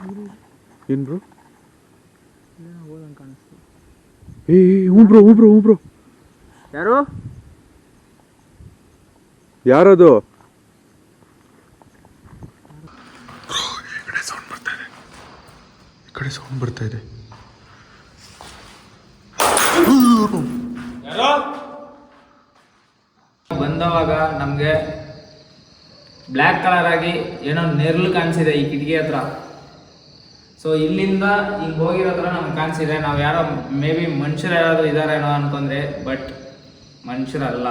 ಏನು ಬ್ರೋ? ಏ ಹ್ಞೂ ಬ್ರೋ ಹ್ಞೂ ಬ್ರೋ ಹ್ಞೂ ಬ್ರೋ. ಯಾರು? ಯಾರದು? ಈ ಕಡೆ ಸೌಂಡ್ ಬರ್ತಾ ಇದೆ. ಬಂದವಾಗ ನಮಗೆ ಬ್ಲ್ಯಾಕ್ ಕಲರ್ ಆಗಿ ಏನೋ ನೆರಳು ಕಾಣಿಸಿದೆ ಈ ಕಿಟಕಿ ಹತ್ರ. ಸೊ ಇಲ್ಲಿಂದ ಹಿಂಗೆ ಹೋಗಿರೋ ಥರ ನಮ್ಗೆ ಕಾಣಿಸಿದೆ. ನಾವು ಯಾರೋ ಮೇ ಬಿ ಮನುಷ್ಯರು ಯಾರಾದರೂ ಇದ್ದಾರೇನೋ ಅನ್ಕೊಂಡ್ರೆ, ಬಟ್ ಮನುಷ್ಯರಲ್ಲ.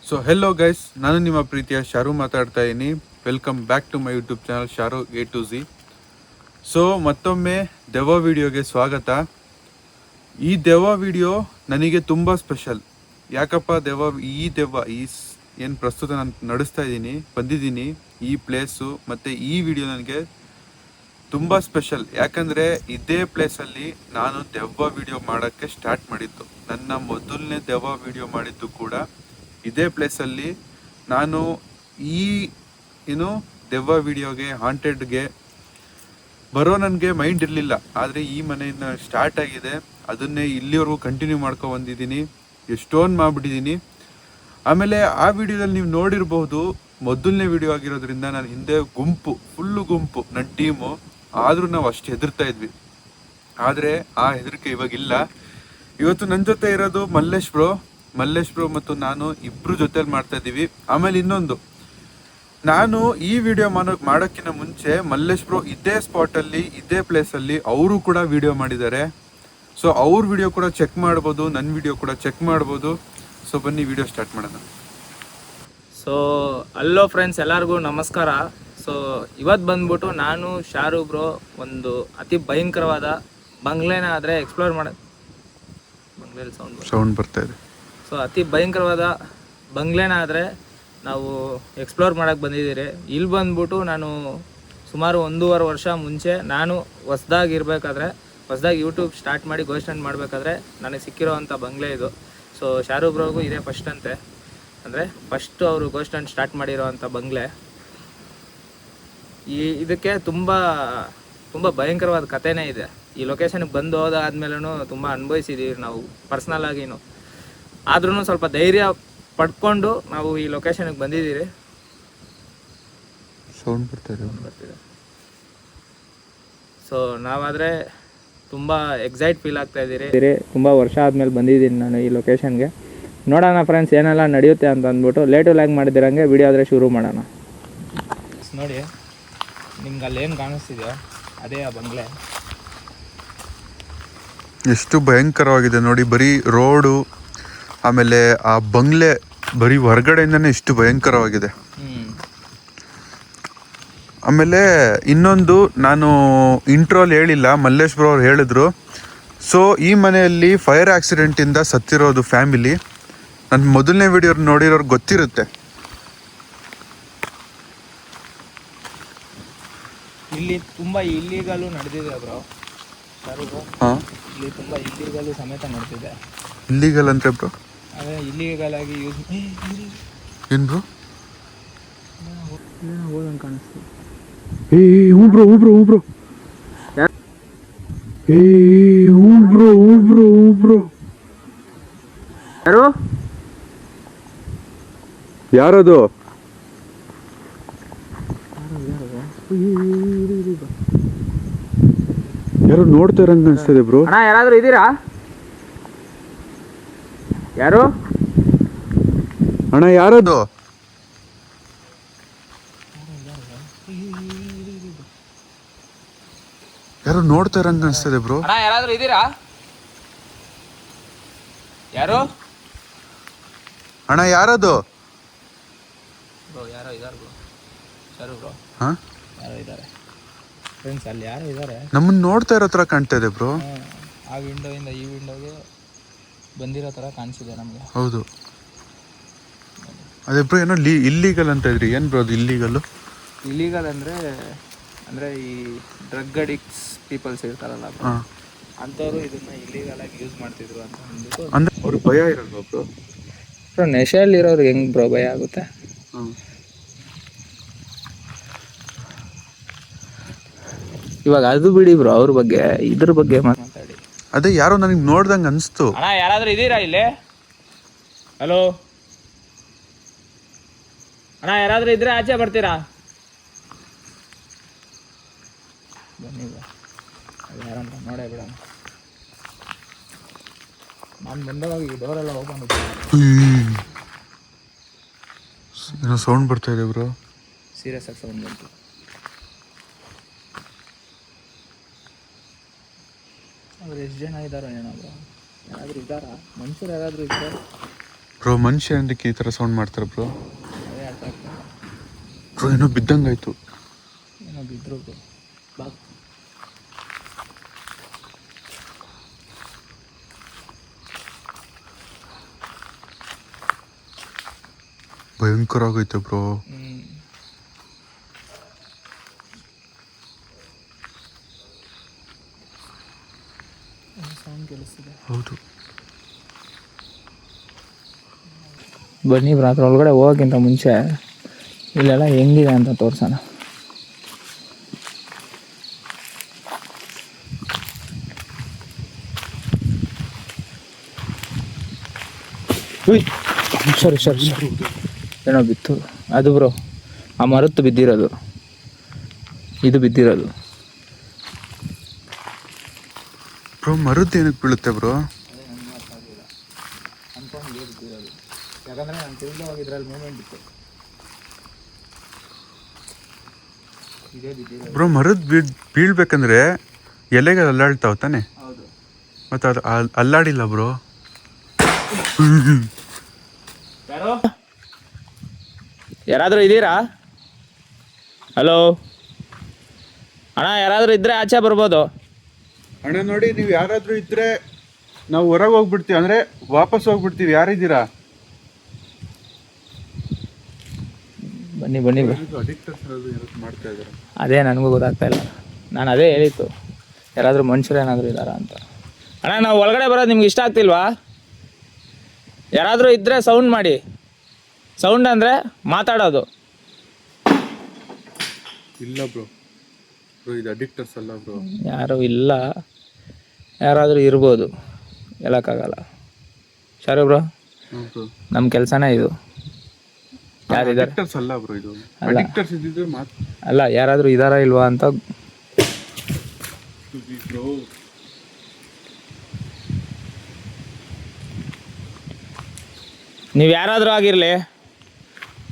ಸೊ ಹೆಲೋ ಗೈಸ್, ನಾನು ನಿಮ್ಮ ಪ್ರೀತಿಯ ಶಾರು ಮಾತಾಡ್ತಾ ಇದ್ದೀನಿ. Welcome back to my YouTube channel Sharu A to Z. So ಮತ್ತೊಮ್ಮೆ ದೆವ್ವ ವಿಡಿಯೋಗೆ ಸ್ವಾಗತ. ಈ ದೆವ್ವ ವಿಡಿಯೋ ನನಗೆ ತುಂಬ ಸ್ಪೆಷಲ್. ಯಾಕಪ್ಪ ದೆವ್ವ ಏನು ಪ್ರಸ್ತುತ ನಾನು ನಡೆಸ್ತಾ ಇದ್ದೀನಿ, ಬಂದಿದ್ದೀನಿ ಈ ಪ್ಲೇಸು ಮತ್ತು ಈ ವಿಡಿಯೋ ನನಗೆ ತುಂಬ ಸ್ಪೆಷಲ್. ಯಾಕಂದರೆ ಇದೇ ಪ್ಲೇಸಲ್ಲಿ ನಾನು ದೆವ್ವ ವಿಡಿಯೋ ಮಾಡೋಕ್ಕೆ ಸ್ಟಾರ್ಟ್ ಮಾಡಿದ್ದು. ನನ್ನ ಮೊದಲನೇ ದೆವ್ವ ವಿಡಿಯೋ ಮಾಡಿದ್ದು ಕೂಡ ಇದೇ ಪ್ಲೇಸಲ್ಲಿ. ನಾನು ದೆವ್ವ ವಿಡಿಯೋಗೆ ಹಾಂಟೆಡ್ಗೆ ಬರೋ ನನಗೆ ಮೈಂಡ್ ಇರಲಿಲ್ಲ. ಆದರೆ ಈ ಮನೆಯಿಂದ ಸ್ಟಾರ್ಟ್ ಆಗಿದೆ, ಅದನ್ನೇ ಇಲ್ಲಿವರೆಗೂ ಕಂಟಿನ್ಯೂ ಮಾಡ್ಕೊ ಬಂದಿದ್ದೀನಿ, ಎಷ್ಟೊಂದು ಮಾಡಿಬಿಟ್ಟಿದ್ದೀನಿ. ಆಮೇಲೆ ಆ ವಿಡಿಯೋದಲ್ಲಿ ನೀವು ನೋಡಿರ್ಬೋದು, ಮೊದಲನೇ ವಿಡಿಯೋ ಆಗಿರೋದ್ರಿಂದ ನಾನು ಹಿಂದೆ ಫುಲ್ಲು ಗುಂಪು ನನ್ನ ಟೀಮು. ಆದರೂ ನಾವು ಅಷ್ಟು ಹೆದರ್ತಾ ಇದ್ವಿ. ಆದರೆ ಆ ಹೆದರಿಕೆ ಇವಾಗಿಲ್ಲ. ಇವತ್ತು ನನ್ನ ಜೊತೆ ಇರೋದು ಮಲ್ಲೇಶ್ ಬ್ರೋ ಮತ್ತು ನಾನು ಇಬ್ರು ಜೊತೆಲಿ ಮಾಡ್ತಾ ಇದ್ದೀವಿ. ಆಮೇಲೆ ಇನ್ನೊಂದು, ನಾನು ಈ ವಿಡಿಯೋ ಮಾಡೋಕ್ಕಿಂತ ಮುಂಚೆ ಮಲ್ಲೇಶ್ ಬ್ರೋ ಇದೇ ಸ್ಪಾಟಲ್ಲಿ ಇದೇ ಪ್ಲೇಸಲ್ಲಿ ಅವರು ಕೂಡ ವಿಡಿಯೋ ಮಾಡಿದ್ದಾರೆ. ಸೊ ಅವ್ರ ವಿಡಿಯೋ ಕೂಡ ಚೆಕ್ ಮಾಡ್ಬೋದು, ನನ್ನ ವಿಡಿಯೋ ಕೂಡ ಚೆಕ್ ಮಾಡ್ಬೋದು. ಸೊ ಬನ್ನಿ ವಿಡಿಯೋ ಸ್ಟಾರ್ಟ್ ಮಾಡೋಣ. ಸೊ ಹಲೋ ಫ್ರೆಂಡ್ಸ್, ಎಲ್ಲರಿಗೂ ನಮಸ್ಕಾರ. ಸೊ ಇವತ್ತು ಬಂದ್ಬಿಟ್ಟು ನಾನು ಶಾರು ಬ್ರೋ ಒಂದು ಅತಿ ಭಯಂಕರವಾದ ಬಂಗ್ಲೆನ ಆದರೆ ಎಕ್ಸ್ಪ್ಲೋರ್ ಬಂಗ್ಲೆಯಲ್ಲಿ ಸೌಂಡ್ ಬರ್ತಾ ಇದೆ. ಸೊ ಅತಿ ಭಯಂಕರವಾದ ಬಂಗ್ಲೆನ ಆದರೆ ನಾವು ಎಕ್ಸ್ಪ್ಲೋರ್ ಮಾಡೋಕ್ಕೆ ಬಂದಿದ್ದೀರಿ. ಇಲ್ಲಿ ಬಂದ್ಬಿಟ್ಟು ನಾನು ಸುಮಾರು 1.5 ವರ್ಷ ಮುಂಚೆ ನಾನು ಹೊಸದಾಗಿ ಯೂಟ್ಯೂಬ್ ಸ್ಟಾರ್ಟ್ ಮಾಡಿ ಗೋಸ್ಟ್ ಹಂಟ್ ಮಾಡಬೇಕಾದ್ರೆ ನನಗೆ ಸಿಕ್ಕಿರೋವಂಥ ಬಂಗ್ಲೆ ಇದು. ಸೊ ಶಾರು ಬ್ರೋಗೂ ಇದೇ ಫಸ್ಟ್ ಅಂತೆ, ಅಂದರೆ ಫಸ್ಟು ಅವರು ಗೋಸ್ಟ್ ಹಂಟ್ ಸ್ಟಾರ್ಟ್ ಮಾಡಿರೋವಂಥ ಬಂಗ್ಲೆ. ಇದಕ್ಕೆ ತುಂಬ ಭಯಂಕರವಾದ ಕಥೆನೇ ಇದೆ. ಈ ಲೊಕೇಶನ್ಗೆ ಬಂದು ಹೋದಾದ್ಮೇಲೂ ತುಂಬ ಅನುಭವಿಸಿದ್ದೀವಿ ನಾವು ಪರ್ಸ್ನಲ್ ಆಗಿನೂ. ಆದ್ರೂ ಸ್ವಲ್ಪ ಧೈರ್ಯ ಪಡ್ಕೊಂಡು ನಾವು ಈ ಲೊಕೇಶನ್ಗೆ ಬಂದಿದ್ದೀರಿ. ಸೌಂಡ್ ಬರ್ತಿದೆ. ಸೊ ನಾವಾದರೆ ತುಂಬ ಎಕ್ಸೈಟ್ ಫೀಲ್ ಆಗ್ತಾ ಇದ್ದೀರಿ. ತುಂಬ ವರ್ಷ ಆದಮೇಲೆ ಬಂದಿದ್ದೀನಿ ನಾನು ಈ ಲೊಕೇಶನ್ಗೆ. ನೋಡೋಣ ಫ್ರೆಂಡ್ಸ್ ಏನೆಲ್ಲ ನಡೆಯುತ್ತೆ ಅಂತ ಅಂದ್ಬಿಟ್ಟು ಲೇಟು ಲ್ಯಾಗ್ ಮಾಡಿದಿರಂಗೆ ವಿಡಿಯೋ ಆದರೆ ಶುರು ಮಾಡೋಣ. ನೋಡಿ, ನಿಮ್ಗೆ ಅಲ್ಲೇನು ಕಾಣಿಸ್ತಿದೆಯೋ ಅದೇ ಆ ಬಂಗ್ಲೆ. ಎಷ್ಟು ಭಯಂಕರವಾಗಿದೆ ನೋಡಿ, ಬರೀ ರೋಡು ಆಮೇಲೆ ಆ ಬಂಗ್ಲೆ ಬರೀ ಹೊರಗಡೆಯಿಂದನೇ ಎಷ್ಟು ಭಯಂಕರವಾಗಿದೆ. ಆಮೇಲೆ ಇನ್ನೊಂದು, ನಾನು ಇಂಟ್ರೋಲ್ ಹೇಳಿಲ್ಲ, ಮಲ್ಲೇಶ್ ಬ್ರೋ ಅವ್ರು ಹೇಳಿದ್ರು. ಸೊ ಈ ಮನೆಯಲ್ಲಿ ಫೈರ್ ಆಕ್ಸಿಡೆಂಟಿಂದ ಸತ್ತಿರೋದು ಫ್ಯಾಮಿಲಿ. ನನ್ನ ಮೊದಲನೇ ವಿಡಿಯೋ ನೋಡಿರೋರು ಗೊತ್ತಿರುತ್ತೆ. ಇಲ್ಲಿ ತುಂಬ ಇಲ್ಲಿಗಲು ನಡೆದಿದೆ ಬ್ರೋ. ಹಾಂ, ಇಲ್ಲಿ ತುಂಬ ಇಲ್ಲಿಗಲು ಸಮೇತ ನಡೆದಿದೆ. ಇಲ್ಲಿಗಲ್ ಅಂದರೆ ಬ್ರೋ? ಅದೇ ಇಲ್ಲಿಗಲ್ ಆಗಿ ಯೂಸ್. ಏನು ಬ್ರೋ? ಹೋದಂಗೆ ಕಾಣಿಸ್ತು. ಏ ಹ್ಞೂ ಬ್ರೋ ಯಾರು? ಯಾರದು? ಯಾರು ನೋಡ್ತಾ ಇರಂಗೆ ಅನಿಸ್ತದೆ ಬ್ರೋ. ಅಣ್ಣ ಯಾರಾದರೂ ಇದ್ದೀರಾ? ಯಾರು ಅಣ್ಣ? ಯಾರದು? ಯಾರು ನೋಡ್ತಾ ಇರಂಗೆ ಅನಿಸ್ತದೆ ಬ್ರೋ. ಅಣ್ಣ ಯಾರಾದರೂ ಇದ್ದೀರಾ? ಯಾರು? ಅಣ್ಣ ಯಾರದು? ಬ್ರೋ ಯಾರೋ ಇದ್ದಾರೆ ಬ್ರೋ. ಸರಿ ಬ್ರೋ, ಹಾಂ ಯಾರೋ ಇದ್ದಾರೆ ಫ್ರೆಂಡ್ಸ್, ಅಲ್ಲಿ ಯಾರೋ ಇದ್ದಾರೆ. ನಮ್ಮನ್ನು ನೋಡ್ತಾ ಇರೋ ಥರ ಕಾಣ್ತಾ ಇದೆ ಬ್ರೋ. ಆ ವಿಂಡೋಯಿಂದ ಈ ವಿಂಡೋಗೆ ಬಂದಿರೋ ಥರ ಕಾಣಿಸಿದೆ ನಮಗೆ. ಹೌದು, ಅದೇ ಬ್ರೋ ಏನೋ ಇಲ್ಲೀಗಲ್ ಅಂತ ಇದ್ರಿ. ಏನು ಬ್ರೋ ಅದು ಇಲ್ಲೀಗಲ್ಲು? ಇಲ್ಲೀಗಲ್ ಅಂದರೆ ಈ ಡ್ರಗ್ ಅಡಿಕ್ಟ್ಸ್ ಪೀಪಲ್ಸ್ ಇರ್ತಾರಲ್ಲ ಬ್ರೋ, ಹಾಂ, ಅಂಥವ್ರು ಇದನ್ನು ಇಲ್ಲೀಗಲಾಗಿ ಯೂಸ್ ಮಾಡ್ತಿದ್ರು ಅಂತ ಅಂದ್ಬಿಟ್ಟು. ಅಂದರೆ ಅವ್ರಿಗೆ ಭಯ ಇರಲ್ವಾ ಬ್ರೋ? ಬ್ರೋ ನೆಶೆಯಲ್ಲಿರೋರಿಗೆ ಹೆಂಗೆ ಬ್ರೋ ಭಯ ಆಗುತ್ತೆ? ಹಾಂ, ಇವಾಗ ಅದು ಬಿಡಿ ಬ್ರೋ, ಅವ್ರ ಬಗ್ಗೆ ಇದ್ರ ಬಗ್ಗೆ ಮಾತಾಡಿ. ಅದೇ ಯಾರೋ ನನಗೆ ನೋಡ್ದಂಗೆ ಅನಿಸ್ತು. ಅಣ್ಣ ಯಾರಾದರೂ ಇದ್ದೀರಾ ಇಲ್ಲಿ? ಹಲೋ ಅಣ್ಣ, ಯಾರಾದರೂ ಇದ್ರೆ ಆಚೆ ಬರ್ತೀರಾ? ಬನ್ನಿ ಬ್ರೋ, ಅದು ಯಾರಂತ ನೋಡೇ ಬಿಡೋಣ. ನಾನು ಬಂದವಾಗ ಈ ಡೋರೆಲ್ಲ ಓಪನ್ ಇತ್ತು. ಏನೋ ಸೌಂಡ್ ಬರ್ತಾ ಇದೆ ಬ್ರೋ. ಸೀರಿಯಸ್ ಆಗಿ ಸೌಂಡ್ ಬಂತು. ಅವ್ರು ಎಷ್ಟು ಜನ ಇದ್ದಾರೋ ಏನೋ ಬ್ರೋ, ಯಾರಾದರೂ ಇದ್ದಾರಾ? ಮನುಷ್ಯರು ಯಾರಾದರೂ ಇದ್ದಾರೆ ಬ್ರೋ? ಮನುಷ್ಯ ಅದಕ್ಕೆ ಈ ಥರ ಸೌಂಡ್ ಮಾಡ್ತಾರೆ ಬ್ರೋ. ಅದೇ ಅರ್ಥ ಆಗ್ತದೆ ಬ್ರೋ. ಏನೋ ಬಿದ್ದಂಗಾಯ್ತು. ಏನೋ ಬಿದ್ದರು ಬ್ರೋ. ಬಾ, ಭಯಂಕರ ಆಗೈತೆ ಬ್ರೋ. ಸೌಂಡ್ ಕೇಳಿಸ್ತಿದೆ. ಹೌದು, ಬನ್ನಿ ಬ್ರೋ, ಅದ್ರ ಒಳಗಡೆ ಹೋಗೋಕ್ಕಿಂತ ಮುಂಚೆ ಇಲ್ಲೆಲ್ಲ ಹೆಂಗಿದೆ ಅಂತ ತೋರ್ಸೋಣ. ಸರಿ ಸರಿ ಸರಿ, ಏನೋ ಬಿತ್ತು ಅದು ಬ್ರೋ. ಆ ಮರತ್ತು ಬಿದ್ದಿರೋದು, ಇದು ಬಿದ್ದಿರೋದು ಬ್ರೋ. ಮರದ್ದು ಏನಕ್ಕೆ ಬೀಳುತ್ತೆ ಬ್ರೋ? ಯಾಕಂದ್ರೆ ನಾನು ತಿರುಗಿ ಇದ್ರಲ್ಲಿ ಮೂಮೆಂಟ್ ಇತ್ತು. ಇದೇ ಬಿದ್ದಿರೋದು ಬ್ರೋ. ಮರದ್ದು ಬೀಳ್ಬೇಕಂದ್ರೆ ಎಲೆಗಳು ಅಲ್ಲಾಡ್ತಾವ ತಾನೆ? ಹೌದು. ಮತ್ತು ಅದು ಅಲ್ಲಾಡಿಲ್ಲ ಬ್ರೋ. ಯಾರಾದರೂ ಇದ್ದೀರಾ? ಹಲೋ ಅಣ್ಣ, ಯಾರಾದರೂ ಇದ್ರೆ ಆಚೆ ಬರ್ಬೋದು. ಅಣ್ಣ ನೋಡಿ, ನೀವು ಯಾರಾದರೂ ಇದ್ರೆ ನಾವು ಹೊರಗೆ ಹೋಗ್ಬಿಡ್ತೀವಿ, ಅಂದರೆ ವಾಪಸ್ ಹೋಗ್ಬಿಡ್ತೀವಿ. ಯಾರಿದ್ದೀರಾ? ಬನ್ನಿ ಬನ್ನಿ ಬ್ರೋ. ಮಾಡ್ತಾ ಇದ್ದಾರೆ. ಅದೇ ನನಗೂ ಗೊತ್ತಾಗ್ತಾ ಇಲ್ಲ. ನಾನು ಅದೇ ಹೇಳಿತ್ತು, ಯಾರಾದರೂ ಮನುಷ್ಯರು ಏನಾದರೂ ಇದ್ದಾರಾ ಅಂತ. ಅಣ್ಣ, ನಾವು ಒಳಗಡೆ ಬರೋದು ನಿಮ್ಗೆ ಇಷ್ಟ ಆಗ್ತಿಲ್ವಾ? ಯಾರಾದರೂ ಇದ್ದರೆ ಸೌಂಡ್ ಮಾಡಿ. ಸೌಂಡ್ ಅಂದರೆ ಮಾತಾಡೋದು. ಇಲ್ಲ ಬ್ರೋ, ಇದು ಅಡಿಕ್ಟರ್ಸ್ ಅಲ್ಲ ಬ್ರೋ. ಯಾರೂ ಇಲ್ಲ, ಯಾರಾದರೂ ಇರ್ಬೋದು, ಹೇಳೋಕ್ಕಾಗಲ್ಲ. ಸರಿ ಬ್ರೋ, ನಮ್ಮ ಕೆಲಸನೇ ಇದು. ಯಾರಿದ್ದಾರೆ? ಅಡಿಕ್ಟರ್ಸ್ ಅಲ್ಲ ಬ್ರೋ, ಇದು ಅಡಿಕ್ಟರ್ಸ್ ಇದ್ದಿದ್ರೆ ಅಲ್ಲ, ಯಾರಾದರೂ ಇದ್ದಾರಾ ಇಲ್ವಾ ಅಂತ. ನೀವು ಯಾರಾದರೂ ಆಗಿರಲಿ,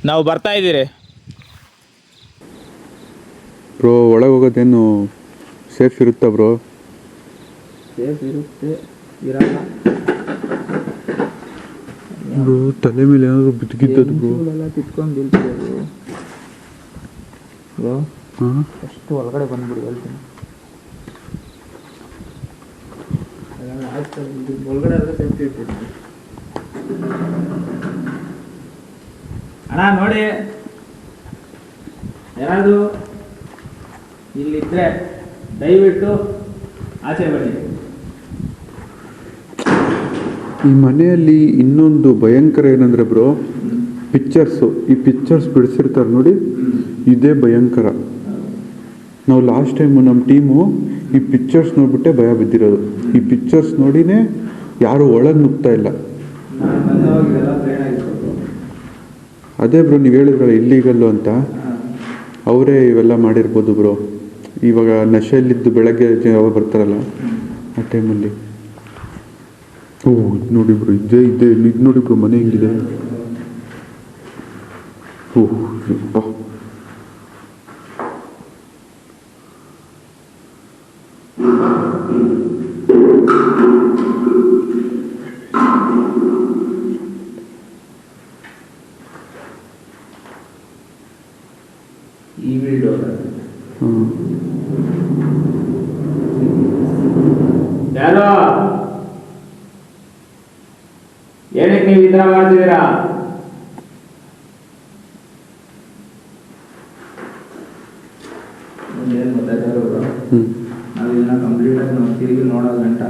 ನಾವು ಬರ್ತಾ ಇದ್ದೀರಿ ಬ್ರೋ. ಒಳಗೆ ಹೋಗೋದೇನು ಸೇಫ್ ಇರುತ್ತಾ ಬ್ರೋ? ಸೇಫ್ ಇರುತ್ತೆ, ಇರಲ್ಲ ಬ್ರೋ. ತಲೆ ಮೇಲೆ ಏನಾದರೂ ಬಿದ್ದಿದ್ದದು ಬ್ರೋ. ಕಿತ್ಕೊಂಡು ಬೀಳ್ತಿದೆ ಬ್ರೋ. ಹಾಂ, ಅಷ್ಟು ಒಳಗಡೆ ಬಂದ್ಬಿಡಿ, ಹೇಳ್ತೀನಿ. ಒಳಗಡೆ ಆದರೆ ಸೇಫ್ಟಿ ಇರ್ತೀನಿ. ಅಣ್ಣ ನೋಡಿ, ಯಾರಾದರೂ ಇಲ್ಲಿದ್ದರೆ ದಯವಿಟ್ಟು ಆಚೆ ಬನ್ನಿ. ಈ ಮನೆಯಲ್ಲಿ ಇನ್ನೊಂದು ಭಯಂಕರ ಏನಂದ್ರೆ ಬ್ರೋ, ಪಿಕ್ಚರ್ಸು. ಈ ಪಿಕ್ಚರ್ಸ್ ಬಿಡಿಸಿರ್ತಾರೆ ನೋಡಿ, ಇದೇ ಭಯಂಕರ. ನಾವು ಲಾಸ್ಟ್ ಟೈಮು ನಮ್ಮ ಟೀಮು ಈ ಪಿಕ್ಚರ್ಸ್ ನೋಡ್ಬಿಟ್ಟೆ ಭಯ ಬಿದ್ದಿರೋದು. ಈ ಪಿಕ್ಚರ್ಸ್ ನೋಡಿನೇ ಯಾರು ಒಳಗೆ ನುಗ್ತಾ ಇಲ್ಲ. ಅದೇ ಬ್ರೋ, ನೀವು ಹೇಳಿದ್ರಲ್ಲ ಇಲ್ಲೀಗಲ್ಲು ಅಂತ, ಅವರೇ ಇವೆಲ್ಲ ಮಾಡಿರ್ಬೋದು ಬ್ರೋ. ಇವಾಗ ನಶೆಯಲ್ಲಿದ್ದು ಬೆಳಗ್ಗೆ ಯಾವಾಗ ಬರ್ತಾರಲ್ಲ ಆ ಟೈಮಲ್ಲಿ. ಓ, ಇದು ನೋಡಿ ಬ್ರೋ, ಇದೇ ಇದು ನೋಡಿ ಬ್ರೋ, ಮನೆ ಹೆಂಗಿದೆ. ಓಹ್ ಯಪ್ಪ. Evil door. ಯಾರೋ ಏನಕ್ಕೆ ನೀವು ಈ ಥರ ಮಾಡ್ತಿದ್ದೀರಾ? ಏನು ಗೊತ್ತಾಯ್ತಾರ ನಾವು ಇದನ್ನ ಕಂಪ್ಲೀಟಾಗಿ ನಾವು ತಿರುಗಿ ನೋಡೋದು ಗಂಟ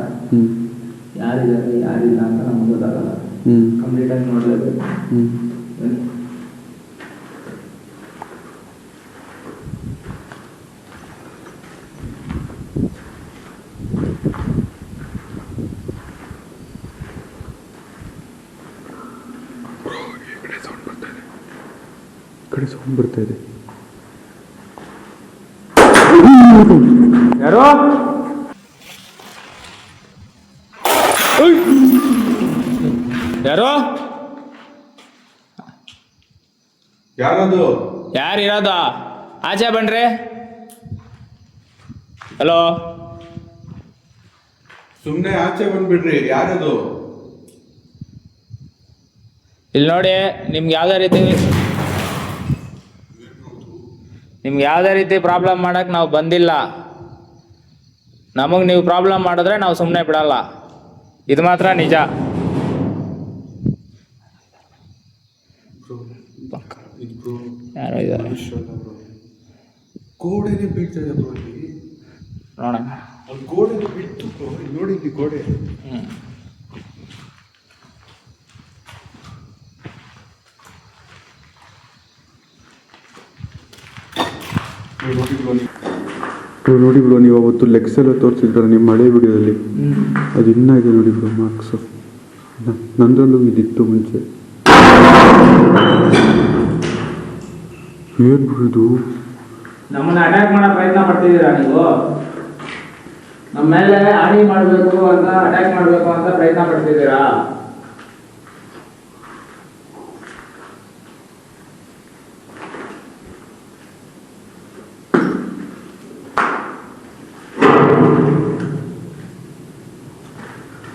ಯಾರಿದ್ದಾರೆ ಯಾರಿಲ್ಲ ಅಂತ ನಮ್ಗೆ ಗೊತ್ತಾಗಲ್ಲ. ಕಂಪ್ಲೀಟಾಗಿ ನೋಡಲೇಬೇಕು. ಕಡೆ ಸೌಂಡ್ ಬರ್ತಾ ಇದೆ. ಯಾರೋ ಯಾರೋ ಯಾರದು? ಯಾರಿರೋದು? ಆಚೆ ಬನ್ರಿ. ಹಲೋ, ಸುಮ್ಮನೆ ಆಚೆ ಬಂದ್ಬಿಡ್ರಿ. ಯಾರದು? ಇಲ್ಲಿ ನೋಡಿ, ನಿಮ್ಗೆ ಯಾವುದೇ ರೀತಿ ಪ್ರಾಬ್ಲಮ್ ಮಾಡಕ್ಕೆ ನಾವು ಬಂದಿಲ್ಲ. ನಮಗೆ ನೀವು ಪ್ರಾಬ್ಲಮ್ ಮಾಡಿದ್ರೆ ನಾವು ಸುಮ್ಮನೆ ಬಿಡಲ್ಲ. ಇದು ಮಾತ್ರ ನಿಜ. ಯಾರೋ ಇದ್ದಾರೆ. ಗೋಡೆನೆ ಬೀಳ್ತಾ ಇದೆ ಬ್ರೋ ಇಲ್ಲಿ. ನೋಡೋಣ. ಅಲ್ಲಿ ಗೋಡೆನೆ ಬಿತ್ತು ಬ್ರೋ. ನೋಡಿ ಇಲ್ಲಿ ಗೋಡೆ. ನೋಡಿ ಬ್ರೋ, ನೀವು ಅವತ್ತು ಲೆಗ್ಸ್ ಎಲ್ಲ ತೋರಿಸಿದ್ರಲ್ಲ ನಿಮ್ಮ ಹಳೆ ವಿಡಿಯೋದಲ್ಲಿ, ಅದು ಇನ್ನೂ ಇದೆ ನೋಡಿ ಬ್ರೋ ಮಾರ್ಕ್ಸು. ನಂದ್ರಲ್ಲೂ ಇದಿತ್ತು ಮುಂಚೆ. ಏನು ಬ್ರೋ ಇದು? ನಮ್ಮನ್ನ ಅಟ್ಯಾಕ್ ಮಾಡೋ ಪ್ರಯತ್ನ ಪಡ್ತಿದ್ದೀರಾ ನೀವು? ನಮ್ಮ ಮೇಲೆ ಹಾನಿ ಮಾಡಬೇಕು ಅಂತ, ಅಟ್ಯಾಕ್ ಮಾಡಬೇಕು ಅಂತ ಪ್ರಯತ್ನ ಪಡ್ತಿದ್ದೀರಾ?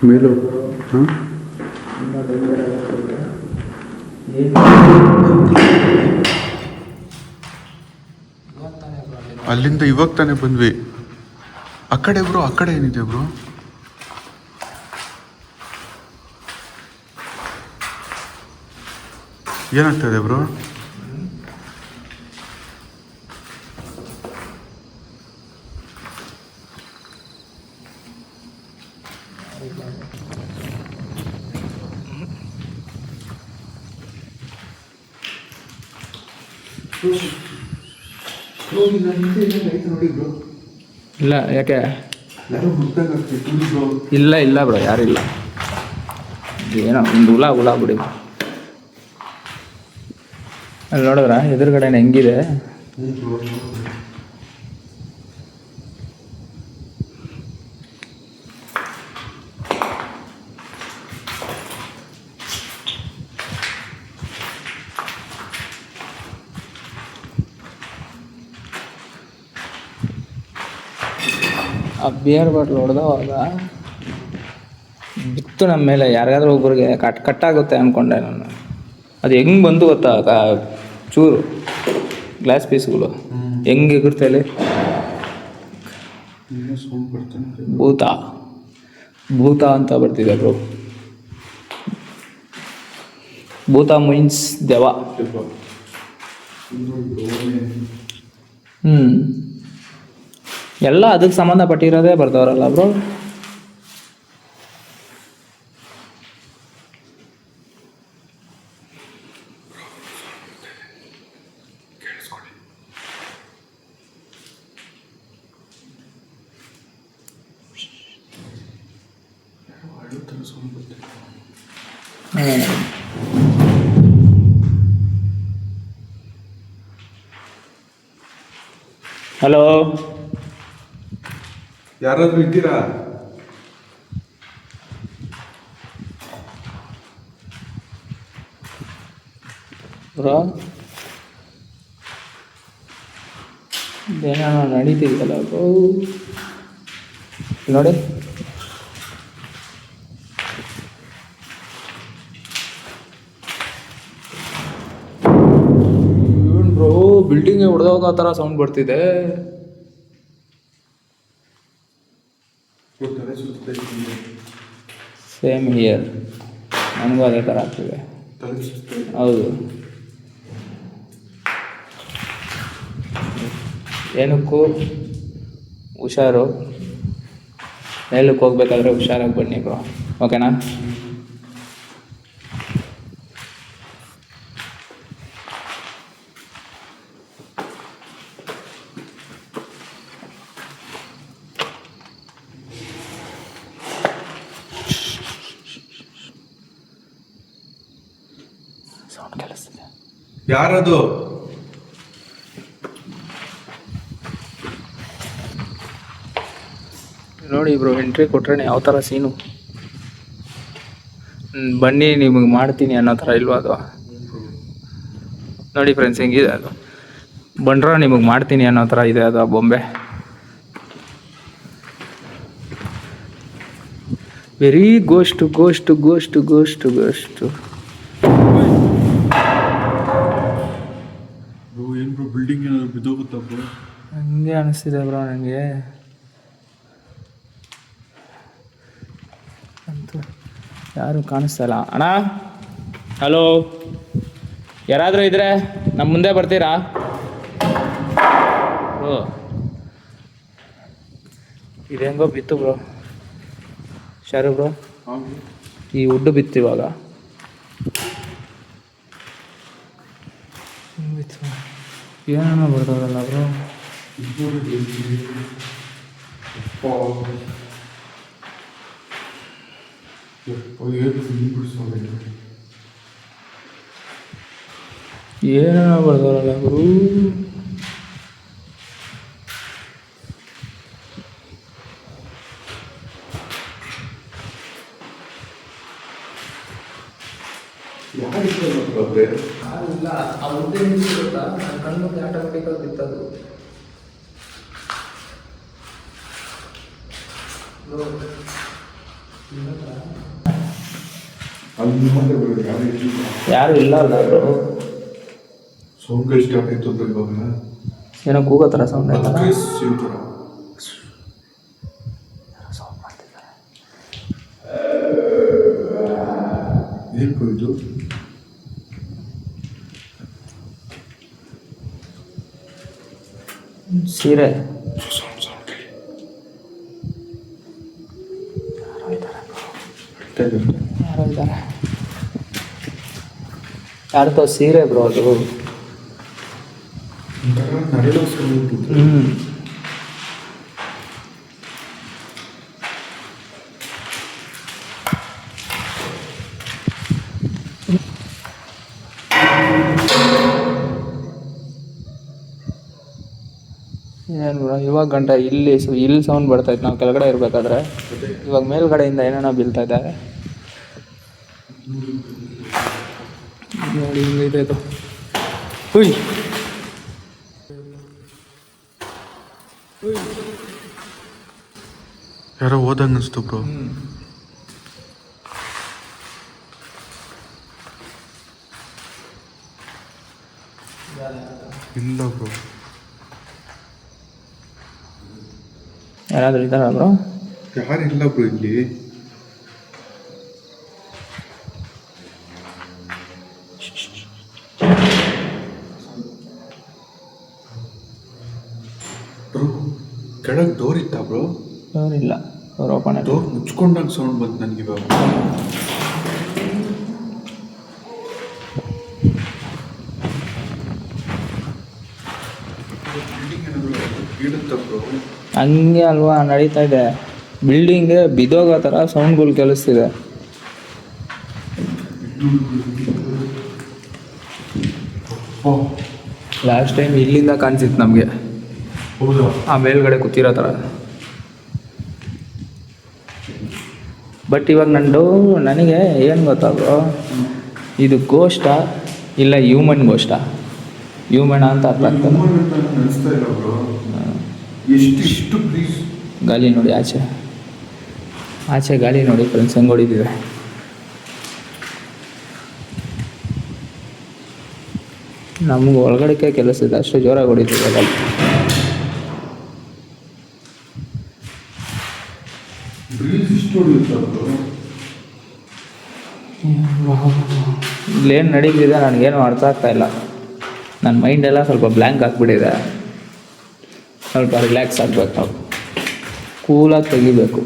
ಮೇಲೋ ಹಾಂ, ಅಲ್ಲಿಂದ ಇವಾಗ ತಾನೇ ಬಂದ್ವಿ. ಆ ಕಡೆ ಬ್ರೋ, ಆ ಕಡೆ ಏನಿದೆ ಬ್ರೋ? ಏನಾಗ್ತಾ ಇದೆ ಬ್ರೋ? ಇಲ್ಲ, ಯಾಕೆ? ಇಲ್ಲ ಇಲ್ಲ ಬ್ರೋ, ಯಾರಿಲ್ಲ. ಏನೋ ಒಂದು ಹುಳ ಬಿಡಿ. ಅಲ್ಲಿ ನೋಡಿದ್ರ ಎದುರುಗಡೆ ಹೆಂಗಿದೆ? ಆ ಬಿಯರ್ ಬಾಟ್ಲ್ ಹೊಡೆದವಾಗ ಬಿತ್ತು ನಮ್ಮ ಮೇಲೆ. ಯಾರಿಗಾದ್ರೂ ಒಬ್ಬರಿಗೆ ಕಟ್ಟಾಗುತ್ತೆ ಅಂದ್ಕೊಂಡೆ ನಾನು. ಅದು ಹೆಂಗೆ ಬಂದು ಗೊತ್ತಾ? ಚೂರು ಗ್ಲಾಸ್ ಪೀಸ್ಗಳು ಹೆಂಗೆ ಎಗುರ್ತೇಲಿ. ಭೂತ ಅಂತ ಬರ್ತಿದೆ ಬ್ರೋ. ಭೂತ ಮೀನ್ಸ್ ದೆವ್ವ. ಎಲ್ಲ ಅದಕ್ಕೆ ಸಂಬಂಧಪಟ್ಟಿರೋದೇ ಬರ್ತಾವ್ರಲ್ಲ ಬ್ರೋ. ಹಲೋ, ಯಾರಾದ್ರೂ ಇದ್ದೀರಾ? ಬ್ರೋ ಏನೋ ನಡೀತಿದ್ದಲ್ಲ ಬ್ರೋ. ನೋಡಿ, ಬಿಲ್ಡಿಂಗ್ ಹೊಡೆದೋಗೋ ಥರ ಸೌಂಡ್ ಬರ್ತಿದೆ. ಸೇಮ್ ಹಿಯರ್, ನನಗೂ ಅದೇ ಥರ ಆಗ್ತಿದೆ. ಹೌದು, ಏನಕ್ಕೂ ಹುಷಾರು. ಮೇಲಕ್ಕೆ ಹೋಗ್ಬೇಕಾದ್ರೆ ಹುಷಾರಾಗಿ ಬನ್ನಿ ಬ್ರೋ, ಓಕೆನಾ? ಸೌಂಡ್ ಕೇಳಿಸ್ತಿದೆ. ಯಾರದು? ನೋಡಿ ಬ್ರೋ, ಎಂಟ್ರಿ ಕೊಟ್ರೆ ಯಾವ ಥರ ಸೀನು. ಬನ್ನಿ ನಿಮಗೆ ಮಾಡ್ತೀನಿ ಅನ್ನೋ ಥರ ಇಲ್ವಾ ಅದು? ನೋಡಿ ಫ್ರೆಂಡ್ಸ್, ಹೆಂಗಿದೆ ಅದು. ಬಂಡ್ರ ನಿಮಗೆ ಮಾಡ್ತೀನಿ ಅನ್ನೋ ಥರ ಇದೆ ಅದು, ಆ ಬೊಂಬೆ. Very ghost ghost ghost ghost ghost. ಏನು ಬ್ರೋ, ಬಿಲ್ಡಿಂಗ್ ಏನಾದ್ರು ಬಿದ್ದೋಗುತ್ತಾ ಬ್ರೋ? ಹಂಗೆ ಅನಿಸ್ತಿದೆ ಬ್ರೋ ನನಗೆ ಅಂತೂ. ಯಾರು ಕಾಣಿಸ್ತಾ ಇಲ್ಲ. ಅಣ್ಣ, ಹಲೋ, ಯಾರಾದರೂ ಇದ್ರೆ ನಮ್ಮ ಮುಂದೆ ಬರ್ತೀರಾ? ಬ್ರೋ ಇದೆಂಗೋ ಬಿತ್ತು ಬ್ರೋ. ಶಾರು ಬ್ರೋ, ಈ ಉಡ್ಡು ಬಿತ್ತು ಇವಾಗ. ಬಿತ್ತು, ಏನೋ ಬರ್ತಾರಲ್ಲ ಬ್ರೋ. ಏನೋ ಬರ್ತಾರಲ್ಲ ಗುರು. ಇಲ್ಲ, ಆ ಉದ್ದೆ ನಿಲ್ಸಿರುತ್ತಾ, ನನ್ನ ಕಣ್ಮುಂದೆ ಆಟೋಮೆಟಿಕಾಗಿ ಬಿತ್ತದು. ಯಾರು ಇಲ್ಲ ಅಲ್ಲ ಅವರು. ಸೌಂಡ್ ಸ್ಟಾರ್ಟ್ ಆಯ್ತು ಅಂತ ಇವಾಗ ಏನೋ ಕೂಗೋ ಥರ ಸೌಂಡ್ ಆಯ್ತಲ್ಲ. ಸೌಂಡ್ ಮಾಡ್ತಿದ್ದಾರೆ. ಏನು ಇದು? ಸೀರೆ. ಯಾರೋ ಇದ್ದಾರೆ. ಯಾರ್ದೋ ಸೀರೆ ಬ್ರೋ ಅದು. ಏನು ಬ್ರೋ, ಇವಾಗ ಗಂಟ ಇಲ್ಲಿ ಸೌಂಡ್ ಬರ್ತಾಯಿತ್ತು ನಾವು ಕೆಳಗಡೆ ಇರಬೇಕಾದ್ರೆ. ಇವಾಗ ಮೇಲ್ಗಡೆಯಿಂದ ಏನೇನೋ ಬೀಳ್ತಾ ಇದ್ದಾರೆ ನೋಡಿ. ಹಿಂಗಿದೆ ಇದು. ಹುಯ್, ಯಾರೋ ಓದಂಗ ಅನಿಸ್ತು ಬ್ರೋ. ಇಲ್ಲ ಬ್ರೋ, ಯಾರಾದರೂ ಇದ್ದಾರಾ ಬ್ರೋ? ಯಾರಿಲ್ಲ ಬ್ರೋ ಇಲ್ಲಿ. ಬ್ರೋ ಕೆಳಗೆ ಡೋರ್ ಇತ್ತಾ ಬ್ರೋ? ಡೋರ್ ಇಲ್ಲ, ಡೋರ್ ಓಪನ್ ಆಯ್ತು. ಡೋರ್ ಮುಚ್ಕೊಂಡಾಗ ಸೌಂಡ್ ಬಂತು ನನಗೆ ಇವಾಗ. ಹಂಗೆ ಅಲ್ವಾ ನಡೀತಾ ಇದೆ. ಬಿಲ್ಡಿಂಗ್ ಬಿದ್ದೋಗೋ ಥರ ಸೌಂಡ್ಗಳು ಕೇಳಿಸ್ತಿದೆ. ಲಾಸ್ಟ್ ಟೈಮ್ ಇಲ್ಲಿಂದ ಕಾಣಿಸಿತ್ತು ನಮಗೆ, ಆ ಮೇಲ್ಗಡೆ ಕೂತಿರೋ ಥರ. ಬಟ್ ಇವಾಗ ನನಗೆ ಏನು ಗೊತ್ತಾದ್ರು, ಇದು ಗೋಸ್ಟಾ ಇಲ್ಲ ಹ್ಯೂಮನ್ ಗೋಸ್ಟಾ? ಹ್ಯೂಮನ್ ಅಂತ ಅರ್ಥ ಆಗ್ತದೆ. ಗಾಳಿ ನೋಡಿ, ಆಚೆ ಗಾಳಿ ನೋಡಿ ಫ್ರೆಂಡ್ಸ್ ಹೆಂಗೆ ಹೊಡಿತಿದೆ. ನಮ್ಗೆ ಒಳಗಡೆಗೆ ಕೆಲಸ ಇದೆ, ಅಷ್ಟು ಜೋರಾಗಿ ಹೊಡಿತೀವಲ್ಲ. ಇಲ್ಲೇನು ನಡೀತಿದೆ ನನಗೇನು ಅರ್ಥ ಆಗ್ತಾ ಇಲ್ಲ. ನನ್ನ ಮೈಂಡೆಲ್ಲ ಸ್ವಲ್ಪ ಬ್ಲ್ಯಾಂಕ್ ಆಗಿಬಿಟ್ಟಿದೆ. ಸ್ವಲ್ಪ ರಿಲ್ಯಾಕ್ಸ್ ಆಗಬೇಕು, ನಾವು ಕೂಲಾಗಿ ತೆಗಿಬೇಕು.